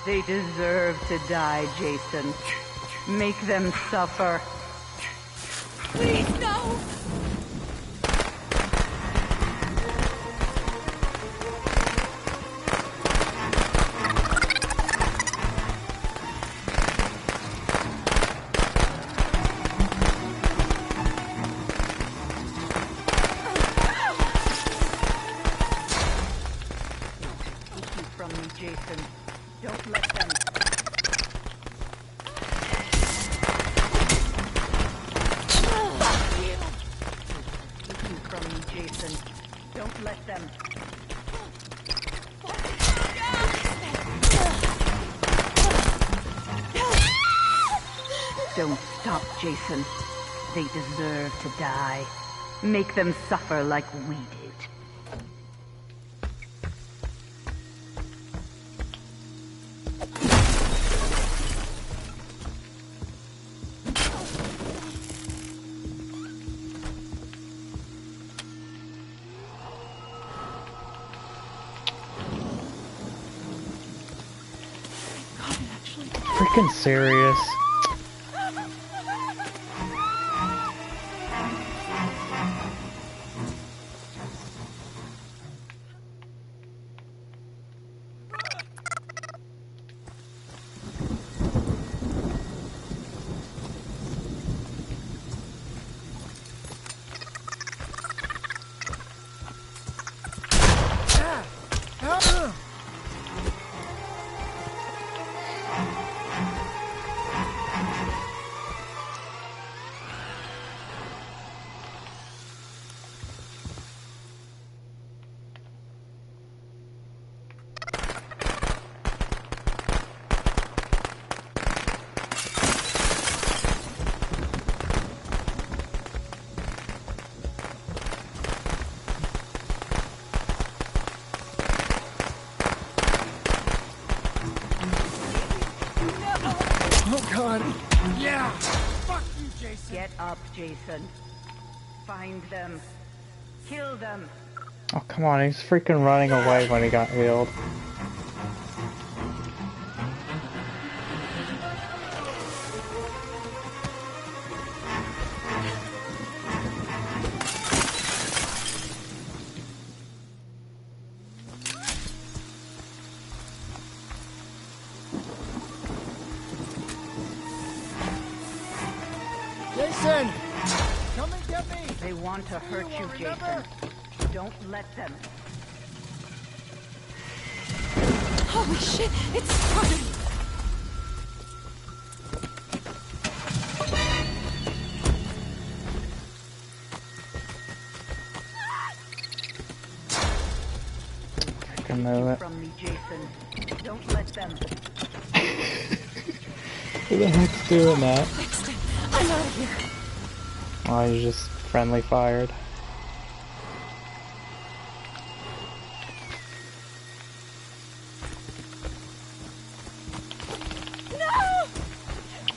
S4: They deserve to die, Jason. Make them suffer.
S5: Please, no!
S4: Keep you from me, Jason. Don't let them. Keep you from me, Jason. Don't let them. Don't stop, Jason. They deserve to die. Make them suffer like we did.
S1: Freaking serious.
S3: Oh, God. Yeah. Fuck you, Jason.
S4: Get up, Jason. Find them. Kill them.
S1: Oh, come on, he's freaking running away when he got healed.
S4: They want to hurt you, Jason. Don't let them.
S5: Holy shit, it's starting!
S1: I know it.
S4: From me, Jason. Don't let them.
S1: Who the heck's doing that?
S5: Fixed it. I'm out of here.
S1: Oh, he's just friendly fired.
S5: No!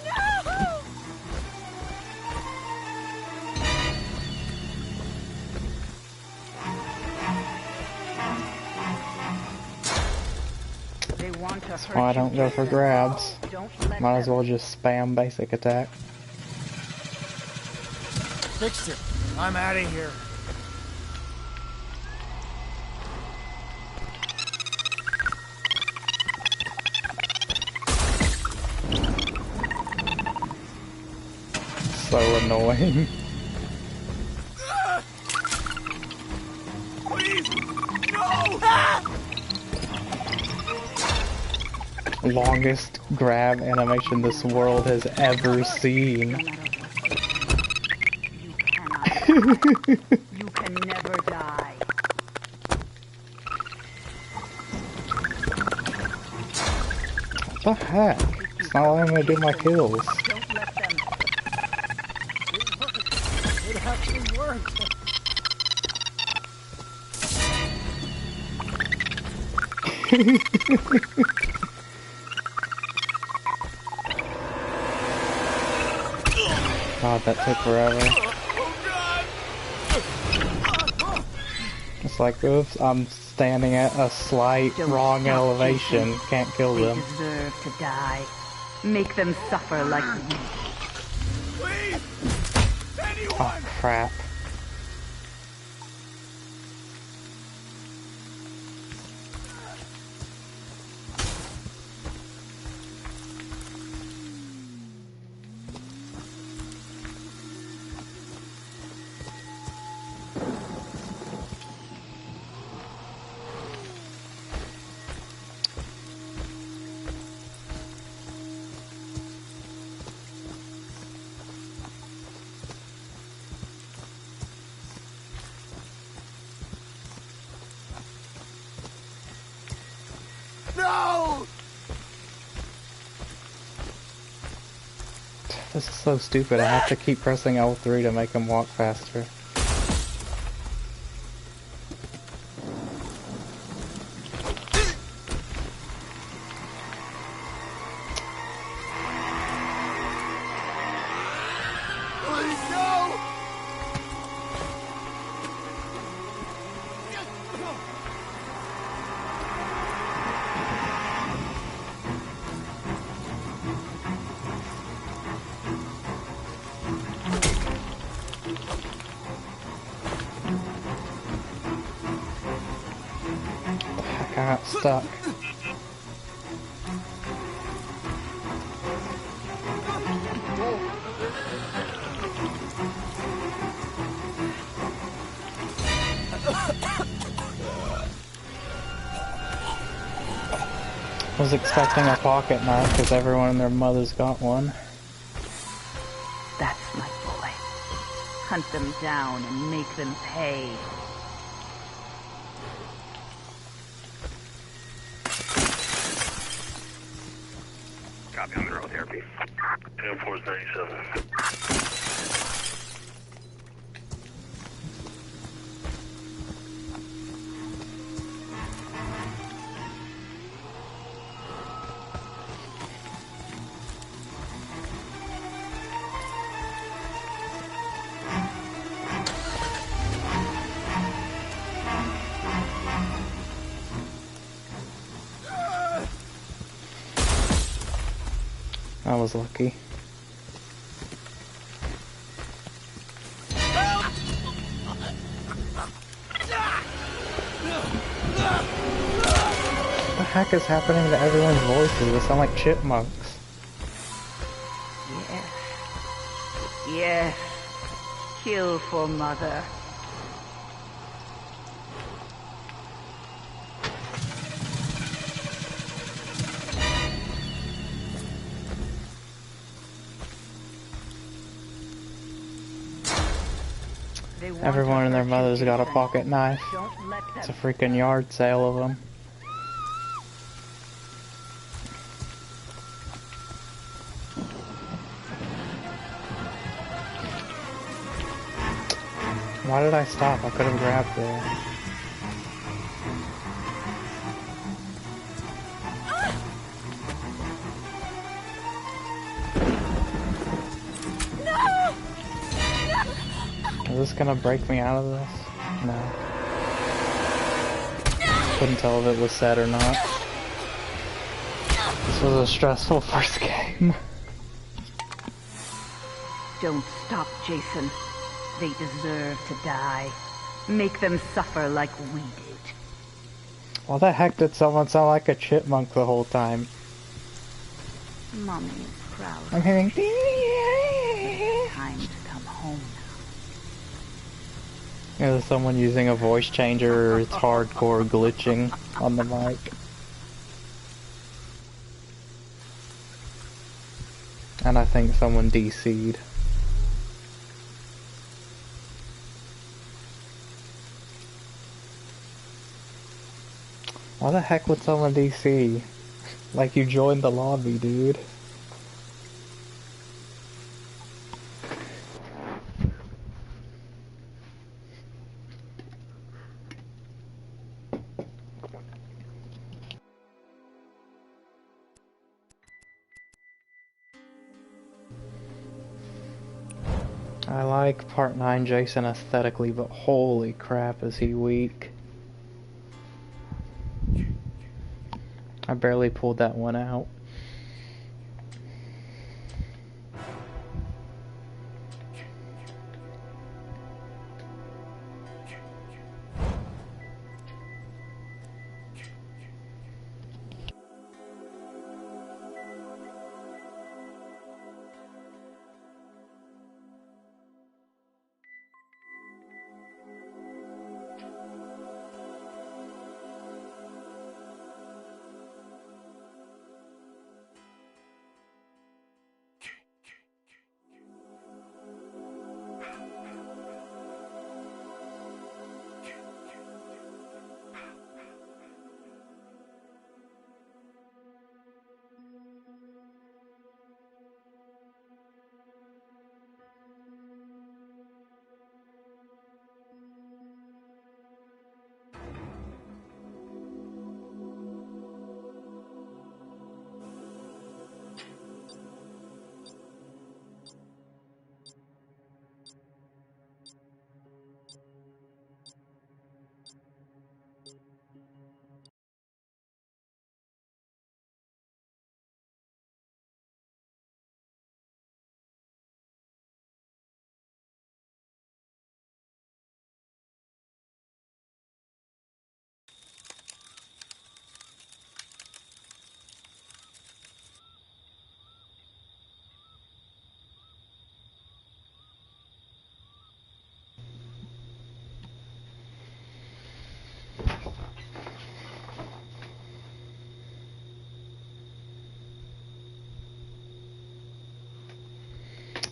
S5: No!
S4: They want to
S1: That's
S4: hurt
S1: why I
S4: you,
S1: don't go for
S4: Jason.
S1: grabs.
S4: Don't let
S1: Might as
S4: them.
S1: well just spam basic attack.
S3: Fixed it. I'm out of here.
S1: So annoying.
S3: Please! No! Ah!
S1: Longest grab animation this world has ever seen.
S4: No matter what, you cannot die. You can never die.
S1: What the heck? It's not letting me do my kills.
S4: Don't let them.
S3: It actually worked.
S1: God, that took forever. It's like, oops, I'm standing at a slight
S4: Don't
S1: wrong
S4: stop,
S1: elevation.
S4: Jason.
S1: Can't kill
S4: They
S1: them.
S4: deserve to die. Make them suffer like you.
S3: Please! Anyone!
S1: Oh, crap.
S3: No!
S1: This is so stupid. I have to keep pressing L3 to make him walk faster.
S3: Please, no!
S1: Heck, I got stuck. I was expecting a pocket knife because everyone and their mother's got one.
S4: That's my boy. Hunt them down and make them pay.
S6: Copy on the road therapy. Air Force 97.
S1: I was lucky. What the heck is happening to everyone's voices? They sound like chipmunks.
S4: Yes. Yes. Kill for mother.
S1: Everyone and their mother's got a pocket knife. It's a freaking yard sale of them. Why did I stop? I could have grabbed there. Is this gonna break me out of this? No. Couldn't tell if it was set or not. This was a stressful first game.
S4: Don't stop, Jason. They deserve to die. Make them suffer like we did.
S1: Why the heck did someone sound like a chipmunk the whole time?
S4: Mommy is proud.
S1: I'm hearing...
S4: Time to come home now.
S1: There's someone using a voice changer or it's hardcore glitching on the mic. And I think someone DC'd. Why the heck would someone DC? Like you joined the lobby, dude. I like Part 9 Jason aesthetically, but holy crap is he weak. I barely pulled that one out.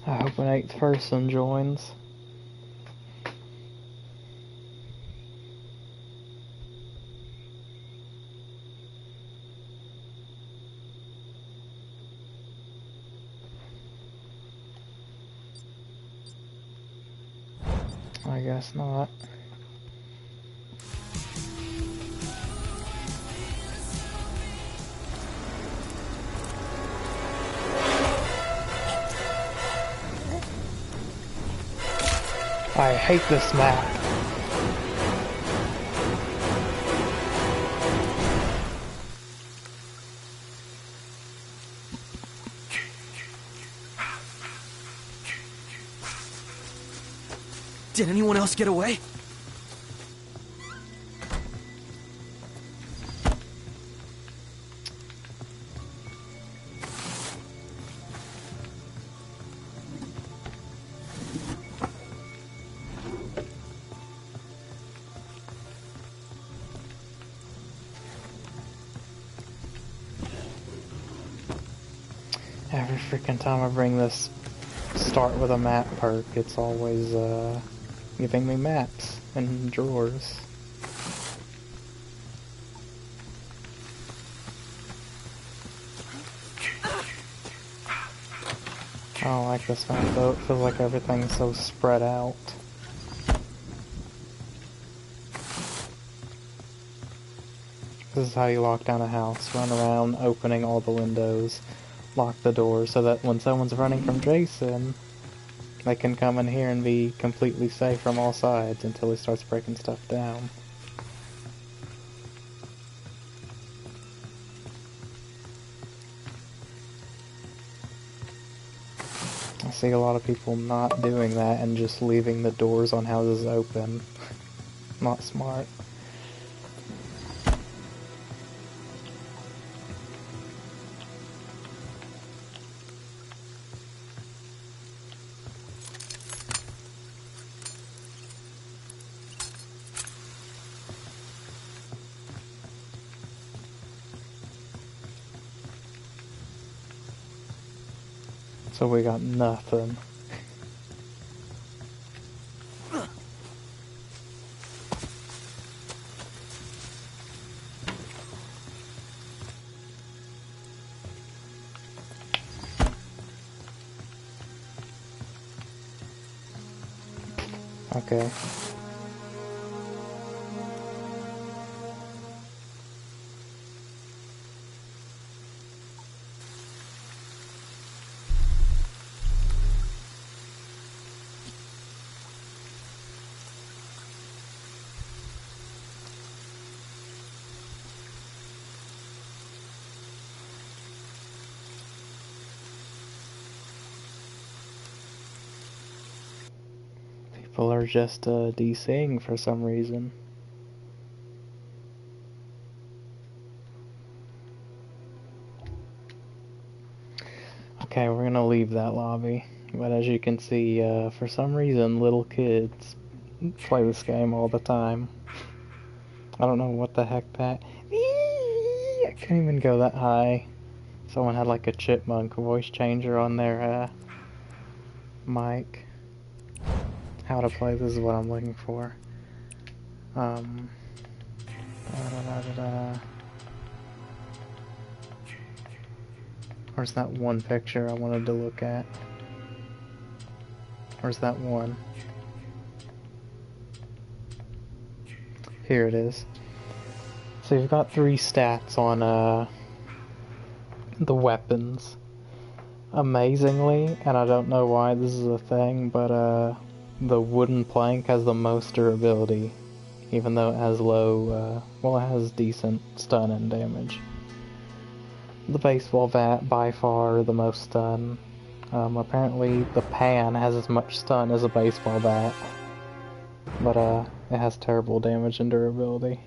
S1: I hope an 8th person joins. I guess not. I hate this map.
S2: Did anyone else get away?
S1: Every freaking time I bring this start with a map perk, it's always giving me maps and drawers. I don't like this map though, it feels like everything's so spread out. This is how you lock down a house. Run around opening all the windows, lock the doors so that when someone's running from Jason, they can come in here and be completely safe from all sides until he starts breaking stuff down. I see a lot of people not doing that and just leaving the doors on houses open. Not smart. So we got nothing. Okay. People are just DCing for some reason. Okay, we're gonna leave that lobby. But as you can see, for some reason, little kids play this game all the time. I don't know what the heck that... I can't even go that high. Someone had like a chipmunk voice changer on their mic. How to play, this is what I'm looking for. Where's that one picture I wanted to look at? Where's that one? Here it is. So you've got 3 stats on the weapons. Amazingly, and I don't know why this is a thing, but the wooden plank has the most durability, even though it has low, well, it has decent stun and damage. The baseball bat, by far the most stun. Apparently the pan has as much stun as a baseball bat, but it has terrible damage and durability.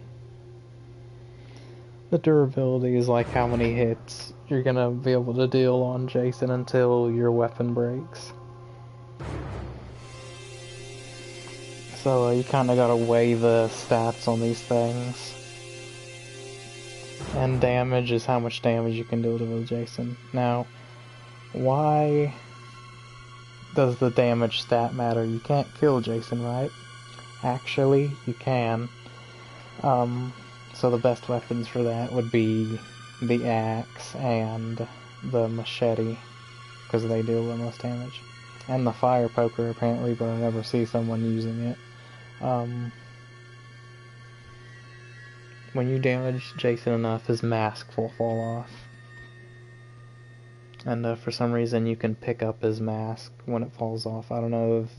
S1: The durability is like how many hits you're gonna be able to deal on Jason until your weapon breaks. So you kinda gotta weigh the stats on these things. And damage is how much damage you can deal to Jason. Now, why does the damage stat matter? You can't kill Jason, right? Actually, you can. So the best weapons for that would be the axe and the machete, because they deal the most damage. And the fire poker, apparently, but I never see someone using it. When you damage Jason enough, his mask will fall off. And for some reason you can pick up his mask when it falls off. I don't know if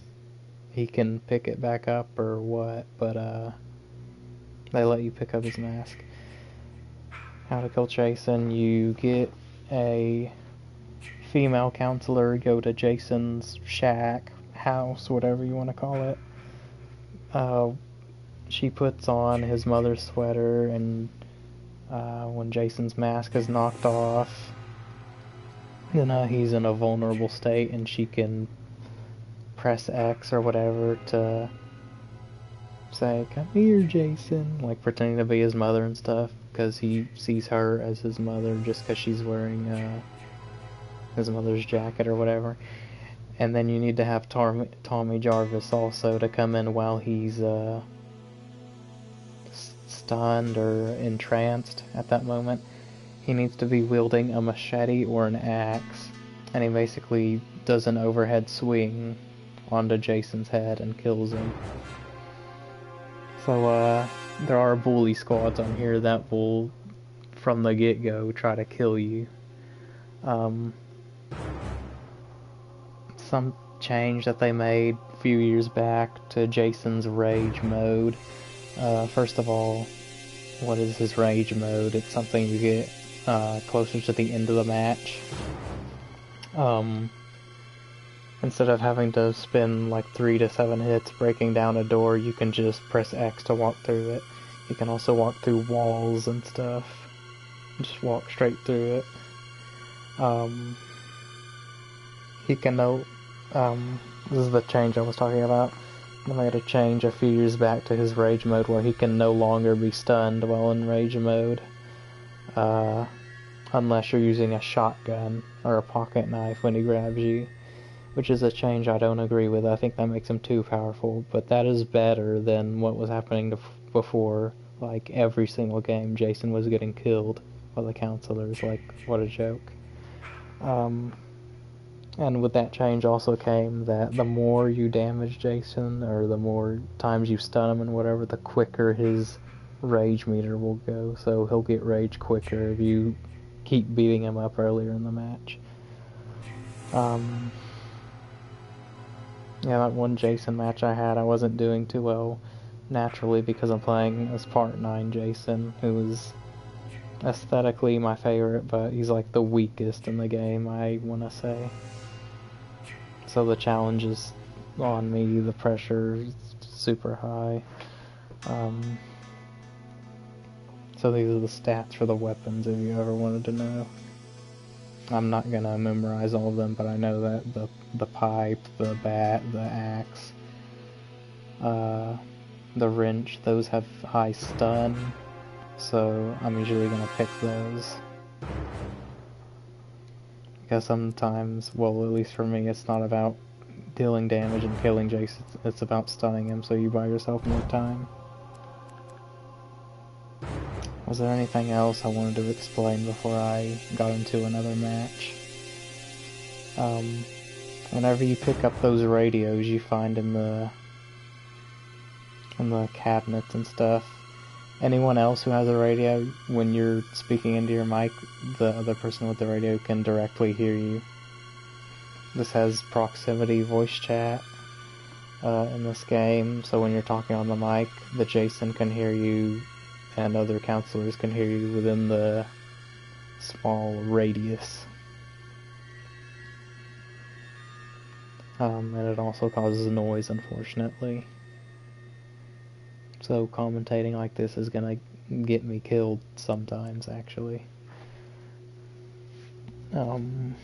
S1: he can pick it back up or what, but they let you pick up his mask. How to kill Jason: you get a female counselor, go to Jason's shack, house, whatever you want to call it. She puts on his mother's sweater, and when Jason's mask is knocked off, then he's in a vulnerable state, and she can press X or whatever to say, "Come here, Jason," like pretending to be his mother and stuff, because he sees her as his mother just because she's wearing his mother's jacket or whatever. And then you need to have Tommy Jarvis also to come in while he's stunned or entranced at that moment. He needs to be wielding a machete or an axe, and he basically does an overhead swing onto Jason's head and kills him. So there are bully squads on here that will, from the get-go, try to kill you. Some change that they made a few years back to Jason's rage mode. First of all, what is his rage mode? It's something you get closer to the end of the match. Instead of having to spend like 3 to 7 hits breaking down a door, you can just press X to walk through it. You can also walk through walls and stuff. Just walk straight through it. He can know. This is the change I was talking about. They made a change a few years back to his rage mode where he can no longer be stunned while in rage mode. Unless you're using a shotgun or a pocket knife when he grabs you. Which is a change I don't agree with. I think that makes him too powerful. But that is better than what was happening before. Like, every single game Jason was getting killed by the counselors. Like, what a joke. And with that change also came that the more you damage Jason, or the more times you stun him and whatever, the quicker his rage meter will go. So he'll get rage quicker if you keep beating him up earlier in the match. Yeah, that one Jason match I had, I wasn't doing too well naturally because I'm playing as Part 9 Jason, who is aesthetically my favorite, but he's like the weakest in the game, I want to say. So the challenge is on me, the pressure is super high. So these are the stats for the weapons if you ever wanted to know. I'm not gonna memorize all of them, but I know that the pipe, the bat, the axe, the wrench, those have high stun, so I'm usually gonna pick those. Because sometimes, well, at least for me, it's not about dealing damage and killing Jason, it's about stunning him, so you buy yourself more time. Was there anything else I wanted to explain before I got into another match? Whenever you pick up those radios you find in the cabinets and stuff, anyone else who has a radio, when you're speaking into your mic, the other person with the radio can directly hear you. This has proximity voice chat in this game, so when you're talking on the mic, the Jason can hear you and other counselors can hear you within the small radius. And it also causes noise, unfortunately. So commentating like this is gonna get me killed sometimes, actually. Anything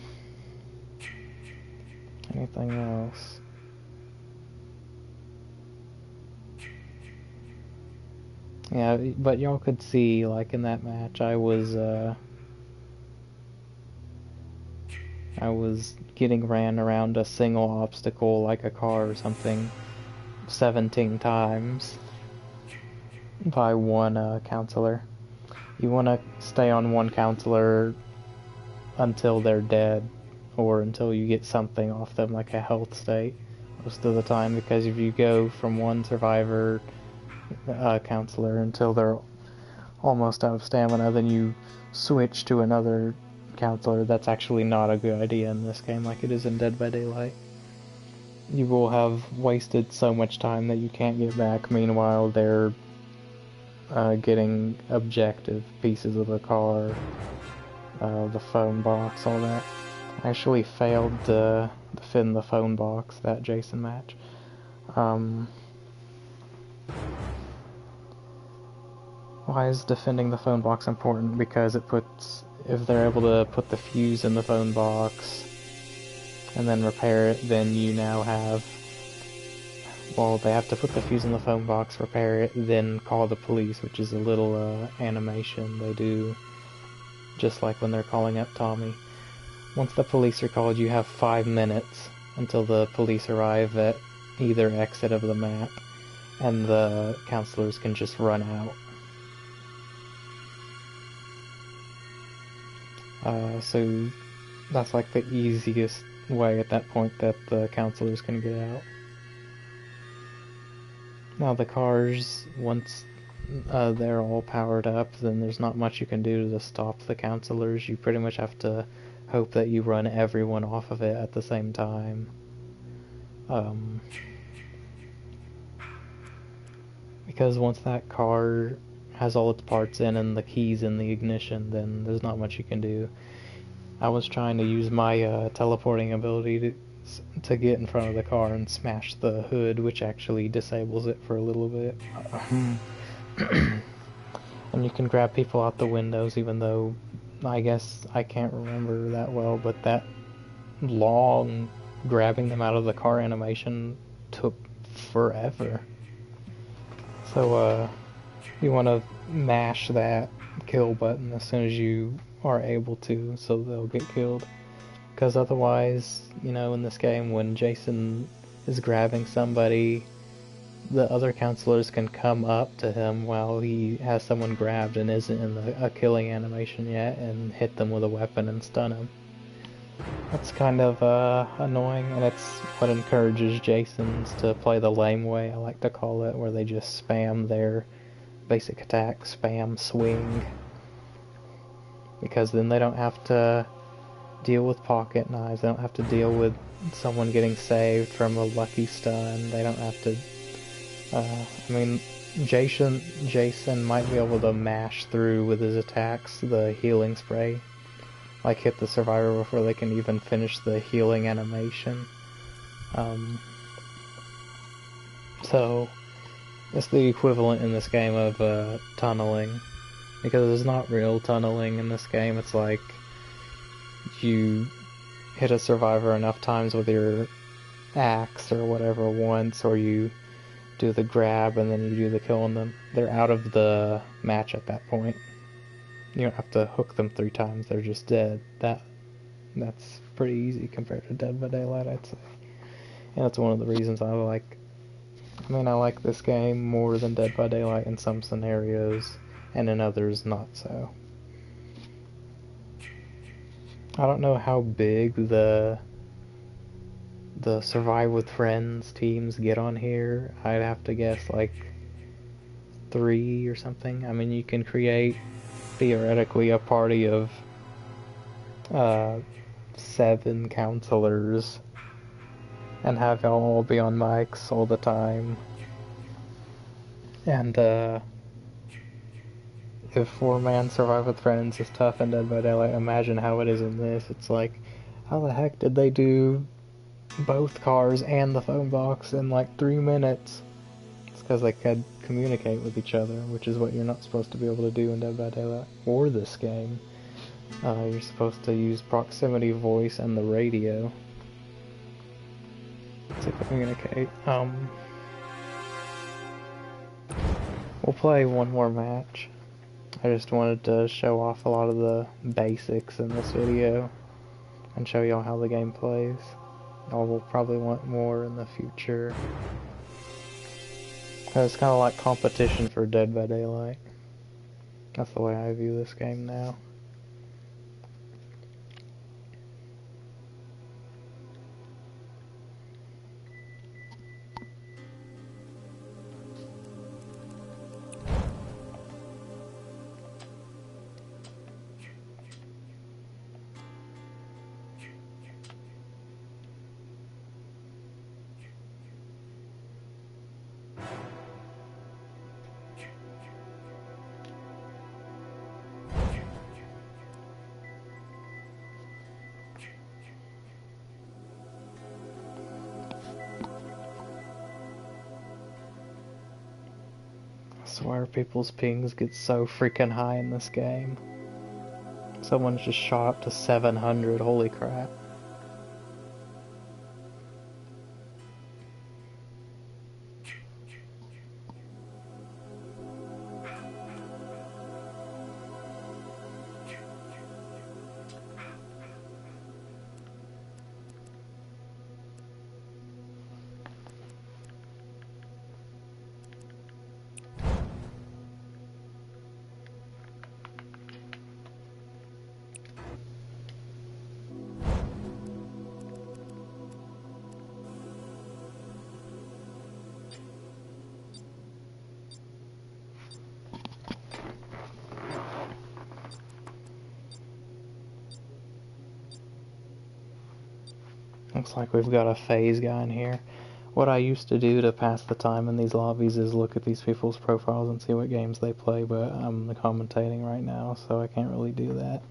S1: else? Yeah, but y'all could see, like, in that match, I was getting ran around a single obstacle, like a car or something, 17 times by one counselor. You want to stay on one counselor until they're dead, or until you get something off them, like a health state, most of the time, because if you go from one survivor counselor until they're almost out of stamina, then you switch to another counselor. That's actually not a good idea in this game like it is in Dead by Daylight. You will have wasted so much time that you can't get back. Meanwhile, they're getting objective pieces of the car, the phone box, all that. I actually failed to defend the phone box that Jason match. Why is defending the phone box important? Because it puts, if they're able to put the fuse in the phone box and then repair it, then you now have, well, they have to put the fuse in the phone box, repair it, then call the police, which is a little animation they do, just like when they're calling up Tommy. Once the police are called, you have 5 minutes until the police arrive at either exit of the map, and the counselors can just run out. So that's like the easiest way at that point that the counselors can get out. Now the cars, once they're all powered up, then there's not much you can do to stop the counselors. You pretty much have to hope that you run everyone off of it at the same time. Because once that car has all its parts in and the keys in the ignition, then there's not much you can do. I was trying to use my teleporting ability to get in front of the car and smash the hood, which actually disables it for a little bit. And you can grab people out the windows, even though I guess I can't remember that well, but that long grabbing them out of the car animation took forever. So you want to mash that kill button as soon as you are able to, so they'll get killed. Because otherwise, you know, in this game, when Jason is grabbing somebody, the other counselors can come up to him while he has someone grabbed and isn't in a killing animation yet, and hit them with a weapon and stun him. That's kind of annoying, and it's what encourages Jasons to play the lame way, I like to call it, where they just spam their basic attack, spam swing. Because then they don't have to deal with pocket knives, they don't have to deal with someone getting saved from a lucky stun, they don't have to... I mean, Jason might be able to mash through with his attacks the healing spray. Like hit the survivor before they can even finish the healing animation. So, it's the equivalent in this game of tunneling. Because there's not real tunneling in this game, it's like you hit a survivor enough times with your axe or whatever once, or you do the grab and then you do the kill on them. They're out of the match at that point. You don't have to hook them 3 times, they're just dead. That's pretty easy compared to Dead by Daylight, I'd say. And that's one of the reasons I like this game more than Dead by Daylight in some scenarios, and in others not so. I don't know how big the Survive with Friends teams get on here. I'd have to guess like 3 or something. I mean, you can create theoretically a party of 7 counselors and have y'all all be on mics all the time. And if 4-man Survive with Friends is tough in Dead by Daylight, imagine how it is in this. It's like, how the heck did they do both cars and the phone box in like 3 minutes? It's because they could communicate with each other, which is what you're not supposed to be able to do in Dead by Daylight, or this game. You're supposed to use proximity voice and the radio to communicate. We'll play one more match. I just wanted to show off a lot of the basics in this video and show y'all how the game plays. Y'all will probably want more in the future. It's kind of like competition for Dead by Daylight. That's the way I view this game now. I swear people's pings get so freaking high in this game. Someone's just shot up to 700, holy crap. Looks like we've got a phase guy in here. What I used to do to pass the time in these lobbies is look at these people's profiles and see what games they play, but I'm commentating right now, so I can't really do that.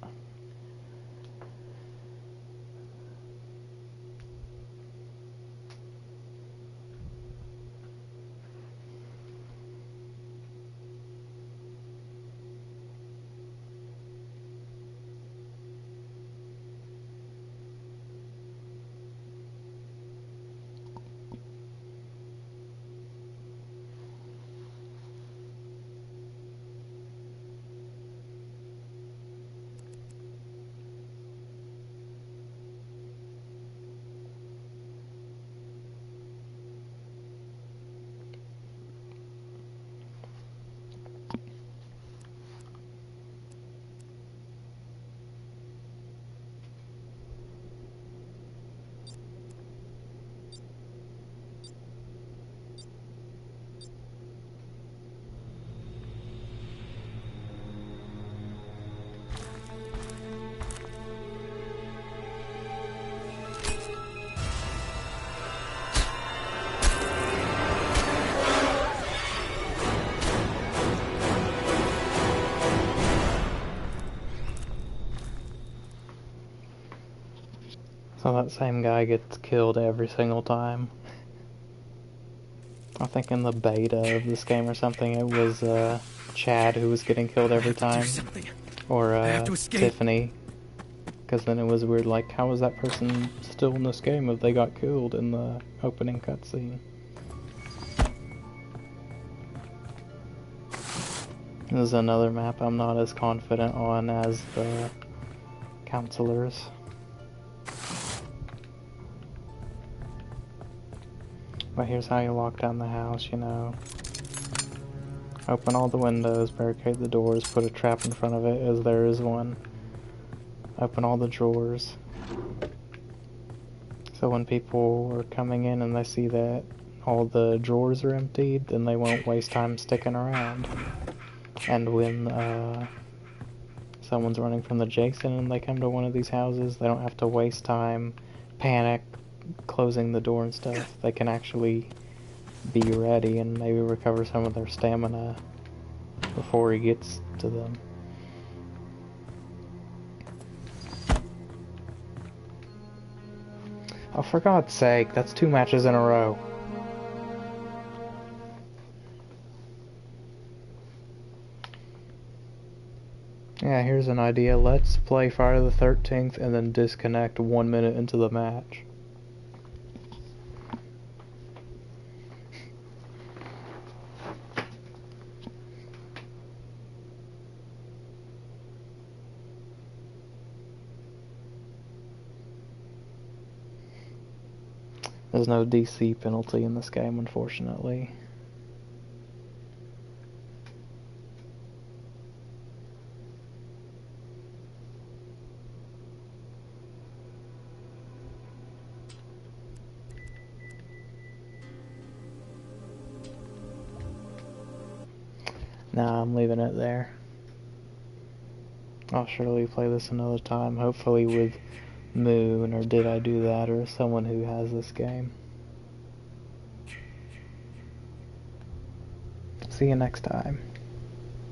S1: So that same guy gets killed every single time. I think in the beta of this game or something, it was Chad who was getting killed every time, or Tiffany, because then it was weird, like, how is that person still in this game if they got killed in the opening cutscene? This is another map I'm not as confident on as the counselors. But here's how you walk down the house, you know. Open all the windows, barricade the doors, put a trap in front of it, as there is one. Open all the drawers. So when people are coming in and they see that all the drawers are emptied, then they won't waste time sticking around. And when someone's running from the Jason and they come to one of these houses, they don't have to waste time, panic, closing the door and stuff. They can actually be ready and maybe recover some of their stamina before he gets to them. Oh, for God's sake, that's 2 matches in a row. Yeah, here's an idea. Let's play Friday the 13th and then disconnect 1 minute into the match. There's no DC penalty in this game, unfortunately. Nah, I'm leaving it there. I'll surely play this another time, hopefully with Moon, or Did I Do That, or someone who has this game. See you next time.